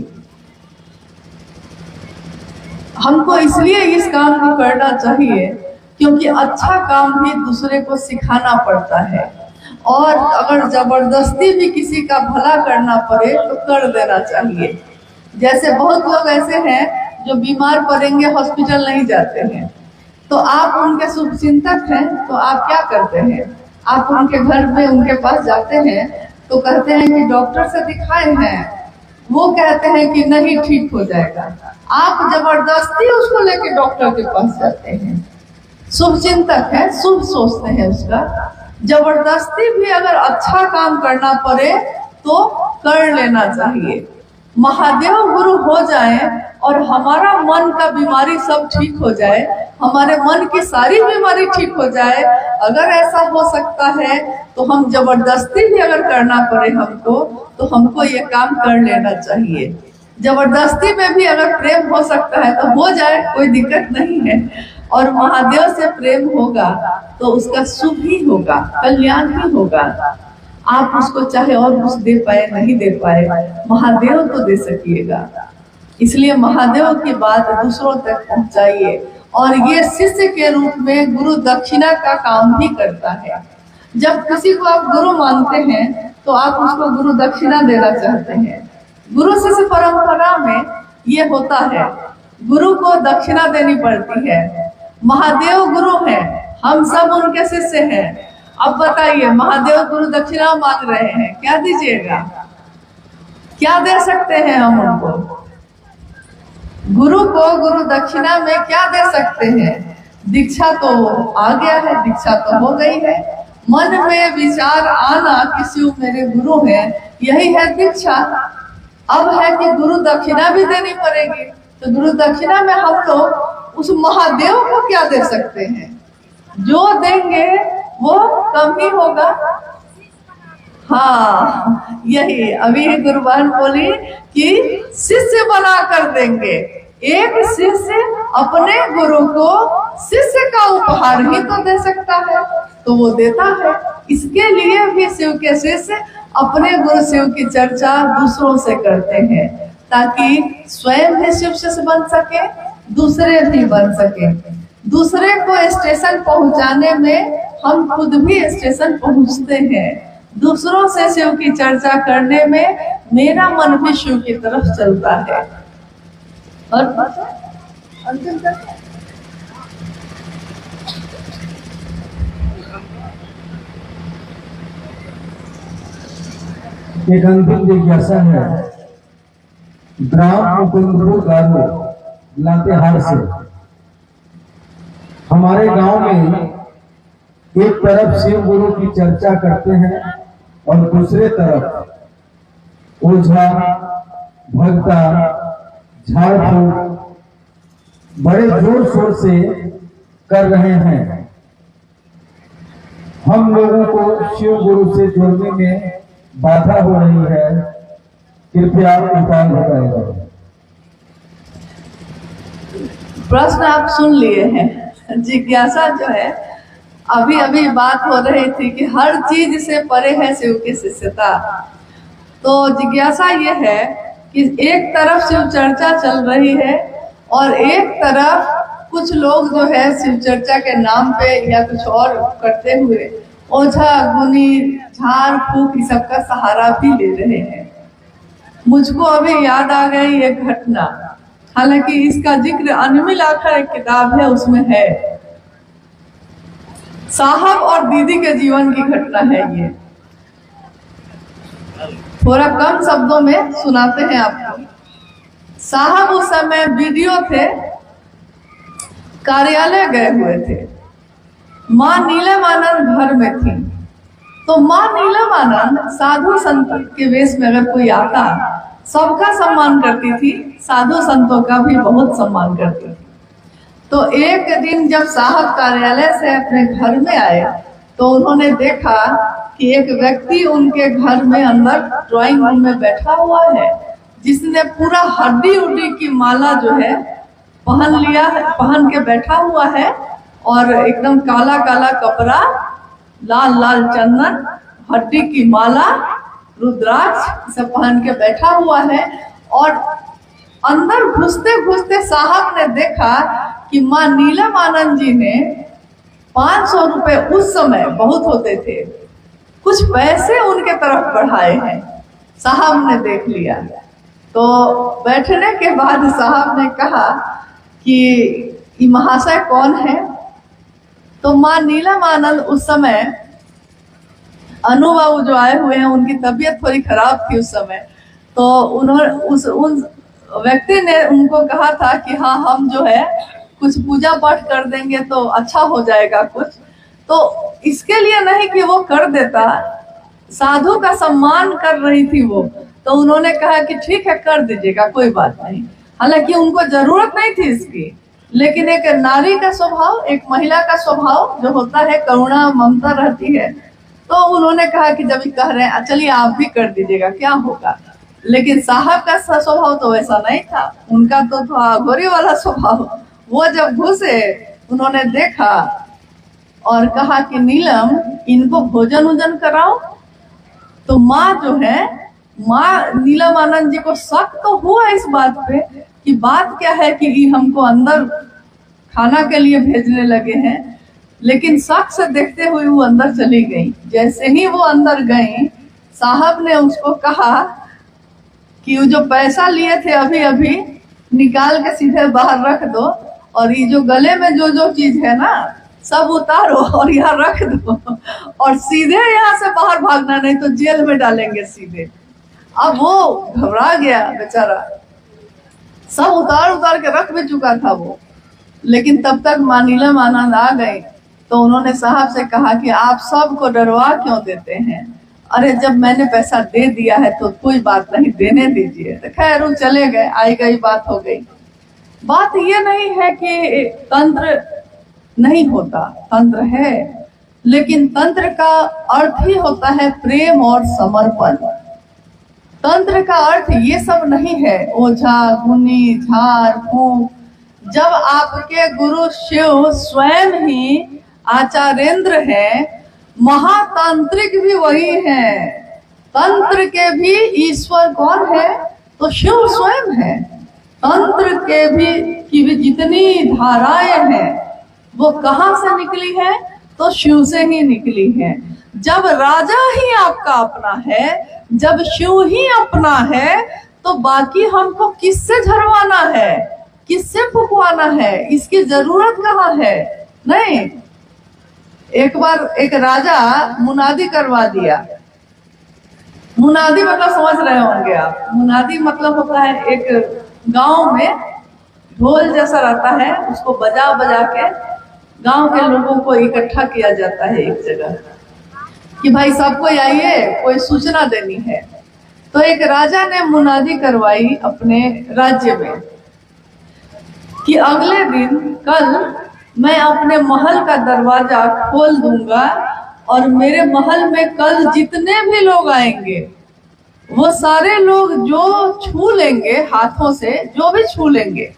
हमको इसलिए इस काम को करना चाहिए क्योंकि अच्छा काम भी दूसरे को सिखाना पड़ता है, और अगर जबरदस्ती भी किसी का भला करना पड़े तो कर देना चाहिए। जैसे बहुत लोग ऐसे हैं जो बीमार पड़ेंगे हॉस्पिटल नहीं जाते हैं, तो आप उनके शुभचिंतक हैं तो आप क्या करते हैं, आप उनके घर में उनके पास जाते हैं तो कहते हैं कि डॉक्टर से दिखाए हैं, वो कहते हैं कि नहीं ठीक हो जाएगा, आप जबरदस्ती उसको लेके डॉक्टर के पास जाते हैं। शुभचिंतक है, शुभ सोचते हैं उसका, जबरदस्ती भी अगर अच्छा काम करना पड़े तो कर लेना चाहिए। महादेव गुरु हो जाए और हमारा मन का बीमारी सब ठीक हो जाए, हमारे मन की सारी बीमारी ठीक हो जाए, अगर ऐसा हो सकता है तो हम जबरदस्ती भी अगर करना पड़े हमको, तो हमको ये काम कर लेना चाहिए। जबरदस्ती में भी अगर प्रेम हो सकता है तो हो जाए, कोई दिक्कत नहीं है। और महादेव से प्रेम होगा तो उसका शुभ ही होगा, कल्याण ही होगा। आप उसको चाहे और कुछ दे पाए नहीं दे पाए, महादेव तो दे सकिएगा। इसलिए महादेव की बात दूसरों तक पहुंचाइए। और ये शिष्य के रूप में गुरु दक्षिणा का काम भी करता है। जब किसी को आप गुरु मानते हैं तो आप उसको गुरु दक्षिणा देना चाहते हैं। गुरु शिष्य परंपरा में ये होता है, गुरु को दक्षिणा देनी पड़ती है। महादेव गुरु हैं, हम सब उनके शिष्य हैं। अब बताइए, महादेव गुरु दक्षिणा मांग रहे हैं, क्या दीजिएगा? क्या दे सकते हैं हम उनको? गुरु को गुरु दक्षिणा में क्या दे सकते हैं? दीक्षा तो आ गया है, दीक्षा तो हो गई है। मन में विचार आना किसी मेरे गुरु हैं, यही है दीक्षा। अब है कि गुरु दक्षिणा भी देनी पड़ेगी। तो गुरु दक्षिणा में हम लोग उस महादेव को क्या दे सकते हैं? जो देंगे वो कम ही होगा। हाँ, यही अभी गुरुवार बोली कि शिष्य बना कर देंगे। एक शिष्य अपने गुरु को शिष्य का उपहार ही तो दे सकता है, तो वो देता है। इसके लिए भी शिव के शिष्य अपने गुरु शिव की चर्चा दूसरों से करते हैं, ताकि स्वयं भी शिव शिष्य बन सके, दूसरे भी बन सके। दूसरे को स्टेशन पहुंचाने में हम खुद भी स्टेशन पहुंचते हैं। दूसरों से शिव की चर्चा करने में मेरा मन भी शिव की तरफ चलता है। और अंतिम तक एक अंतिम जिज्ञासा है। ग्राम मुकुंदपुर गांव लातेहार से हमारे गांव में एक तरफ शिव गुरु की चर्चा करते हैं और दूसरे तरफ ओझा भक्ता झाड़ फूक बड़े जोर शोर से कर रहे हैं। हम लोगों को शिव गुरु से जोड़ने में बाधा हो रही है, कृपया उपाय बताएगा। प्रश्न आप सुन लिए हैं। जिज्ञासा जो है, अभी अभी बात हो रही थी कि हर चीज से परे है शिव की शिष्यता। तो जिज्ञासा ये है कि एक तरफ शिव चर्चा चल रही है और एक तरफ कुछ लोग जो है शिव चर्चा के नाम पे या कुछ और करते हुए ओझा गुनी झाड़ फूक इस सब का सहारा भी ले रहे हैं। मुझको अभी याद आ गई एक घटना, हालांकि इसका जिक्र अनमिल आखर एक किताब है उसमें है। साहब और दीदी के जीवन की घटना है ये। थोड़ा कम शब्दों में सुनाते हैं आपको। साहब उस समय वीडियो थे, कार्यालय गए हुए थे। माँ नीलम आनंद घर में थी। तो माँ नीलम आनंद साधु संत के वेश में अगर कोई आता, सबका सम्मान करती थी, साधु संतों का भी बहुत सम्मान करती थी। तो एक दिन जब साहब कार्यालय से अपने घर में आए तो उन्होंने देखा कि एक व्यक्ति उनके घर में अंदर ड्राइंग रूम में बैठा हुआ है, जिसने पूरा हड्डी उड्डी की माला जो है पहन लिया है, पहन के बैठा हुआ है, और एकदम काला काला कपड़ा, लाल लाल चंदन, हड्डी की माला, रुद्राक्ष सब पहन के बैठा हुआ है। और अंदर घुसते घुसते साहब ने देखा कि माँ नीलम आनंद जी ने 500 रुपए, उस समय बहुत होते थे, कुछ पैसे उनके तरफ बढ़ाए हैं। साहब ने देख लिया। तो बैठने के बाद साहब ने कहा कि ये महाशय कौन है? तो माँ नीलम आनंद उस समय, अनुभव जो आए हुए हैं उनकी तबीयत थोड़ी खराब थी उस समय, तो उन्होंने उन व्यक्ति ने उनको कहा था कि हाँ, हम जो है कुछ पूजा पाठ कर देंगे तो अच्छा हो जाएगा कुछ। तो इसके लिए नहीं कि वो कर देता, साधु का सम्मान कर रही थी वो, तो उन्होंने कहा कि ठीक है कर दीजिएगा, कोई बात नहीं। हालांकि उनको जरूरत नहीं थी इसकी, लेकिन एक नारी का स्वभाव, एक महिला का स्वभाव जो होता है, करुणा ममता रहती है, तो उन्होंने कहा कि जब ये कह रहे हैं चलिए आप भी कर दीजिएगा, क्या होगा। लेकिन साहब का स्वभाव तो वैसा नहीं था, उनका तो था गोरी वाला स्वभाव। वो जब घुसे, उन्होंने देखा और कहा कि नीलम, इनको भोजन वोजन कराओ। तो माँ जो है, माँ नीलम आनंद जी को शक तो हुआ इस बात पे कि बात क्या है कि ये हमको अंदर खाना के लिए भेजने लगे हैं, लेकिन शक से देखते हुए वो अंदर चली गई। जैसे ही वो अंदर गई, साहब ने उसको कहा कि वो जो पैसा लिए थे अभी अभी निकाल के सीधे बाहर रख दो, और ये जो गले में जो जो चीज है ना सब उतारो और यहाँ रख दो, और सीधे यहाँ से बाहर भागना, नहीं तो जेल में डालेंगे सीधे। अब वो घबरा गया बेचारा, सब उतार उतार के रख भी चुका था वो। लेकिन तब तक माँ नीलम आनंद आ गई, तो उन्होंने साहब से कहा कि आप सबको डरवा क्यों देते हैं? अरे जब मैंने पैसा दे दिया है तो कोई बात नहीं, देने दीजिए। तो खैर वो चले गए, आई गई बात हो गई। बात ये नहीं है कि तंत्र नहीं होता, तंत्र है, लेकिन तंत्र का अर्थ ही होता है प्रेम और समर्पण। तंत्र का अर्थ ये सब नहीं है ओझा गुनी झाड़ फूंक। जब आपके गुरु शिव स्वयं ही आचार्येंद्र है, महातांत्रिक भी वही है, तंत्र के भी ईश्वर कौन है? तो शिव स्वयं है। तंत्र के भी की भी जितनी धाराएं हैं वो कहाँ से निकली है? तो शिव से ही निकली है। जब राजा ही आपका अपना है, जब शिव ही अपना है, तो बाकी हमको किससे झरवाना है, किससे फुकवाना है? इसकी जरूरत कहाँ है? नहीं। एक बार एक राजा मुनादी करवा दिया। मुनादी मतलब समझ रहे होंगे आप। मुनादी मतलब होता है एक गांव में ढोल जैसा रहता है, उसको बजा बजा के गांव के लोगों को इकट्ठा किया जाता है एक जगह कि भाई सबको आइए, कोई सूचना देनी है। तो एक राजा ने मुनादी करवाई अपने राज्य में कि अगले दिन कल मैं अपने महल का दरवाजा खोल दूंगा, और मेरे महल में कल जितने भी लोग आएंगे वो सारे लोग जो छू लेंगे हाथों से, जो भी छू लेंगे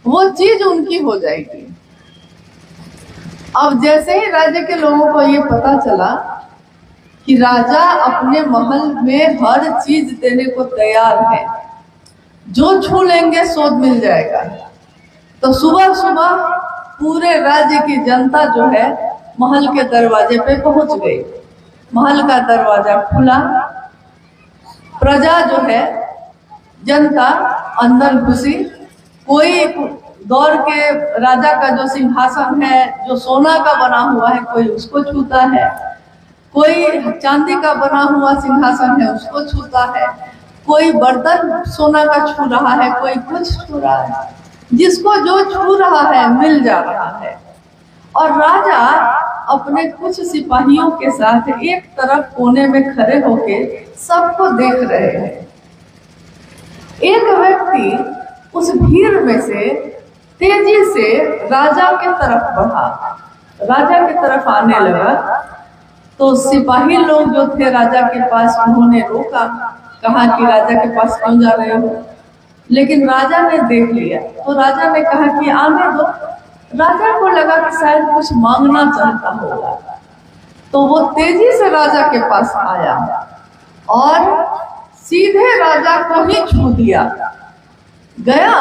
वो चीज उनकी हो जाएगी। अब जैसे ही राज्य के लोगों को ये पता चला कि राजा अपने महल में हर चीज देने को तैयार है, जो छू लेंगे सोद मिल जाएगा, तो सुबह सुबह पूरे राज्य की जनता जो है महल के दरवाजे पे पहुंच गई। महल का दरवाजा खुला, प्रजा जो है, जनता अंदर घुसी। कोई दौड़ के राजा का जो सिंहासन है, जो सोना का बना हुआ है, कोई उसको छूता है, कोई चांदी का बना हुआ सिंहासन है उसको छूता है, कोई बर्तन सोना का छू रहा है, कोई कुछ छू रहा है। जिसको जो छू रहा है मिल जा रहा है। और राजा अपने कुछ सिपाहियों के साथ एक तरफ कोने में खड़े होके सबको देख रहे हैं। एक व्यक्ति उस भीड़ में से तेजी से राजा के तरफ बढ़ा, राजा की तरफ आने लगा। तो सिपाही लोग जो थे राजा के पास, उन्होंने रोका, कहा कि राजा के पास क्यों जा रहे हो? लेकिन राजा ने देख लिया, तो राजा ने कहा कि आने दो। राजा को लगा कि शायद कुछ मांगना चाहता होगा, तो वो तेजी से राजा के पास आया और सीधे राजा को ही छू दिया, गया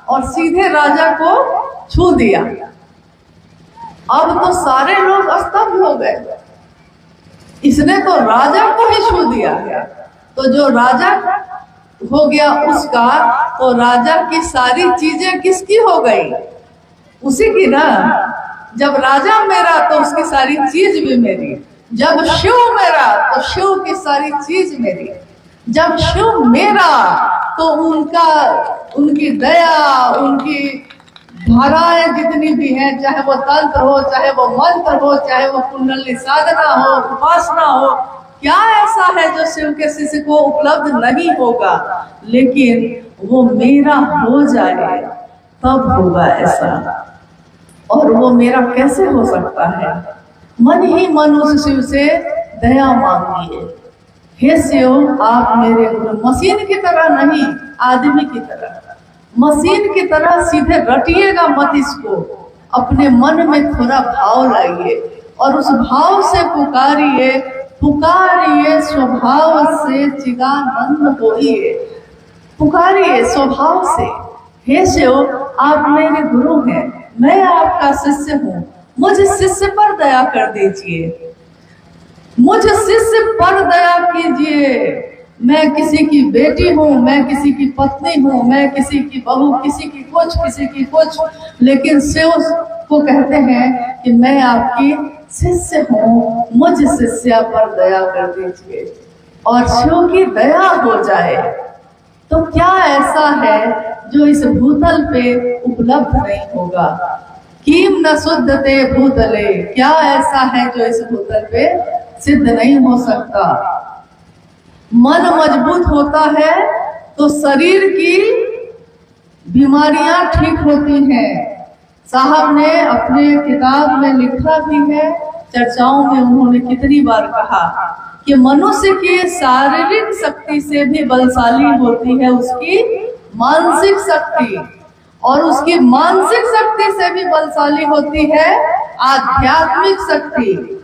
और सीधे राजा को छू दिया। अब तो सारे लोग स्तब्ध हो गए, इसने तो राजा को ही छू दिया गया। तो जो राजा हो गया उसका, तो राजा की सारी चीजें किसकी हो गई? उसी की ना। जब राजा मेरा तो उसकी सारी चीज भी मेरी, जब शिव मेरा तो शिव की सारी चीज मेरी, जब शिव मेरा तो उनकी दया, उनकी धाराएं जितनी भी हैं, चाहे वो तंत्र हो, चाहे वो मंत्र हो, चाहे वो कुंडली साधना हो, उपासना हो, क्या शिव के शिष्य को उपलब्ध नहीं होगा, लेकिन वो मेरा हो जाए तब होगा ऐसा। और वो मेरा कैसे हो सकता है? मन ही मन उस शिव से दया मांगिए। हे शिव, आप मेरे गुरु, मशीन की तरह नहीं, आदमी की तरह, मशीन की तरह सीधे रटिएगा मत इसको, अपने मन में थोड़ा भाव लाइए और उस भाव से पुकारिए, पुकारिए स्वभाव से चिदानंद होइए, पुकारिए स्वभाव से। हे शिव, आप मेरे गुरु हैं, मैं आपका शिष्य हूँ, मुझ शिष्य पर दया कर दीजिए, मुझ शिष्य पर दया कीजिए। मैं किसी की बेटी हूँ, मैं किसी की पत्नी हूँ, मैं किसी की बहू, किसी की कुछ, किसी की कुछ, लेकिन शिव को कहते हैं कि मैं आपकी शिष्य हूँ, मुझ शिष्य पर दया कर दीजिए। और शिव की दया हो जाए तो क्या ऐसा है जो इस भूतल पे उपलब्ध नहीं होगा? किम न शुद्धते भूतले, क्या ऐसा है जो इस भूतल पे सिद्ध नहीं हो सकता? मन मजबूत होता है तो शरीर की बीमारियां ठीक होती हैं। साहब ने अपने किताब में लिखा भी है, चर्चाओं में उन्होंने कितनी बार कहा कि मनुष्य की शारीरिक शक्ति से भी बलशाली होती है उसकी मानसिक शक्ति, और उसकी मानसिक शक्ति से भी बलशाली होती है आध्यात्मिक शक्ति।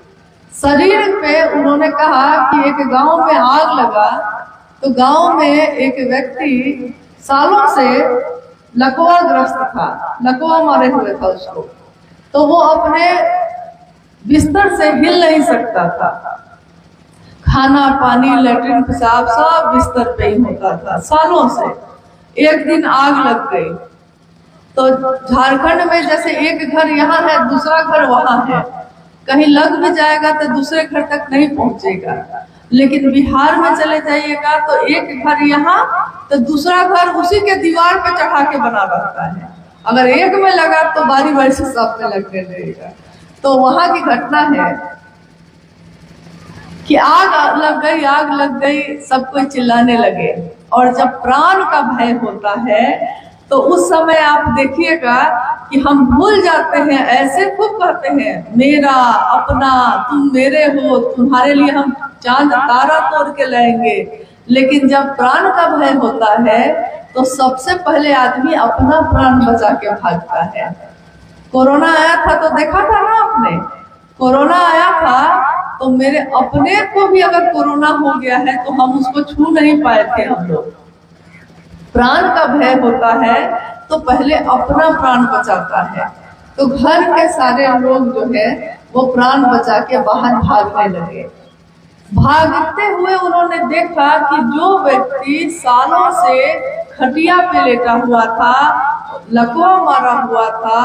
शरीर पे उन्होंने कहा कि एक गांव में आग लगा तो गांव में एक व्यक्ति सालों से लकवा ग्रस्त था, लकवा मारे हुए था उसको, तो वो अपने बिस्तर से हिल नहीं सकता था। खाना पानी लैट्रिन पेशाब सब बिस्तर पे ही होता था सालों से। एक दिन आग लग गई तो झारखंड में जैसे एक घर यहाँ है, दूसरा घर वहां है, कहीं लग भी जाएगा तो दूसरे घर तक नहीं पहुंचेगा। लेकिन बिहार में चले जाइएगा तो एक घर यहाँ तो दूसरा घर उसी के दीवार पे चढ़ा के बना रहता है। अगर एक में लगा तो बारी बारी से सब में लगने लगेगा। तो वहां की घटना है कि आग लग गई, सब कोई चिल्लाने लगे। और जब प्राण का भय होता है तो उस समय आप देखिएगा कि हम भूल जाते हैं, ऐसे खूब कहते हैं मेरा अपना, तुम मेरे हो, तुम्हारे लिए हम चांद तारा तोड़ के लाएंगे। लेकिन जब प्राण का भय होता है तो सबसे पहले आदमी अपना प्राण बचा के भागता है। कोरोना आया था तो देखा था ना आपने, कोरोना आया था तो मेरे अपने को भी अगर कोरोना हो गया है तो हम उसको छू नहीं पाए थे हम लोग। प्राण का भय होता है तो पहले अपना प्राण बचाता है। तो घर के सारे लोग जो है वो प्राण बचा के बाहर भागने लगे। भागते हुए उन्होंने देखा कि जो व्यक्ति सालों से खटिया पे लेटा हुआ था, लकवा मारा हुआ था,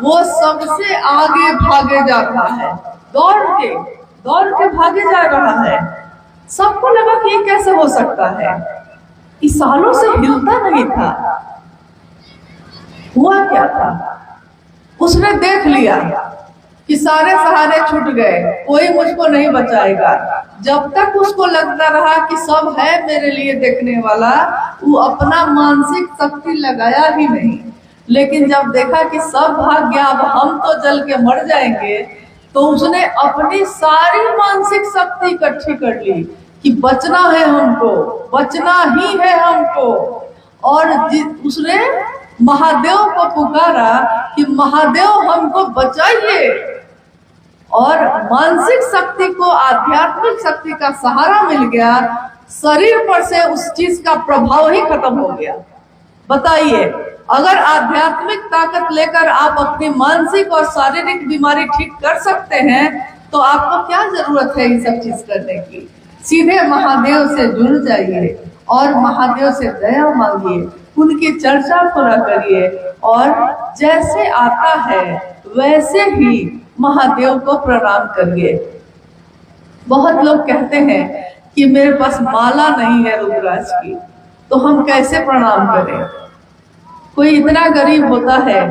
वो सबसे आगे भागे जाता है, दौड़ के भागे जा रहा है। सबको लगा कि ये कैसे हो सकता है, इस सालों से हिलता नहीं था, हुआ क्या था? उसने देख लिया कि सारे सहारे छूट गए, कोई मुझको नहीं बचाएगा। जब तक उसको लगता रहा कि सब है मेरे लिए देखने वाला, वो अपना मानसिक शक्ति लगाया ही नहीं। लेकिन जब देखा कि सब भाग गया, अब हम तो जल के मर जाएंगे, तो उसने अपनी सारी मानसिक शक्ति इकट्ठी कर ली कि बचना है हमको, बचना ही है हमको। और उसने महादेव को पुकारा कि महादेव हमको बचाइए। और मानसिक शक्ति को आध्यात्मिक शक्ति का सहारा मिल गया, शरीर पर से उस चीज का प्रभाव ही खत्म हो गया। बताइए, अगर आध्यात्मिक ताकत लेकर आप अपनी मानसिक और शारीरिक बीमारी ठीक कर सकते हैं तो आपको क्या जरूरत है इन सब चीज करने की? सीधे महादेव से जुड़ जाइए और महादेव से दया मांगिए, उनकी चर्चा पूरा करिए, और जैसे आता है वैसे ही महादेव को प्रणाम करिए। बहुत लोग कहते हैं कि मेरे पास माला नहीं है रुद्राक्ष की, तो हम कैसे प्रणाम करें? कोई इतना गरीब होता है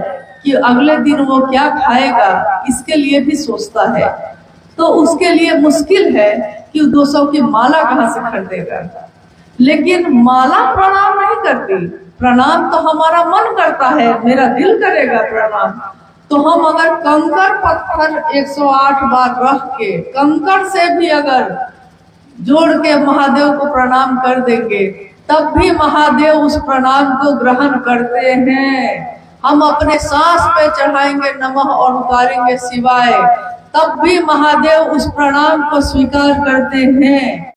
कि अगले दिन वो क्या खाएगा इसके लिए भी सोचता है, तो उसके लिए मुश्किल है कि 200 की माला कहाँ से खरीदेगा। लेकिन माला प्रणाम नहीं करती, प्रणाम तो हमारा मन करता है, मेरा दिल करेगा प्रणाम। तो हम अगर कंकड़ पत्थर 108 बार रख के, कंकड़ से भी अगर जोड़ के महादेव को प्रणाम कर देंगे, तब भी महादेव उस प्रणाम को ग्रहण करते हैं। हम अपने सांस पे चढ़ाएंगे नमः और उतारेंगे शिवाय, तब भी महादेव उस प्रणाम को स्वीकार करते हैं।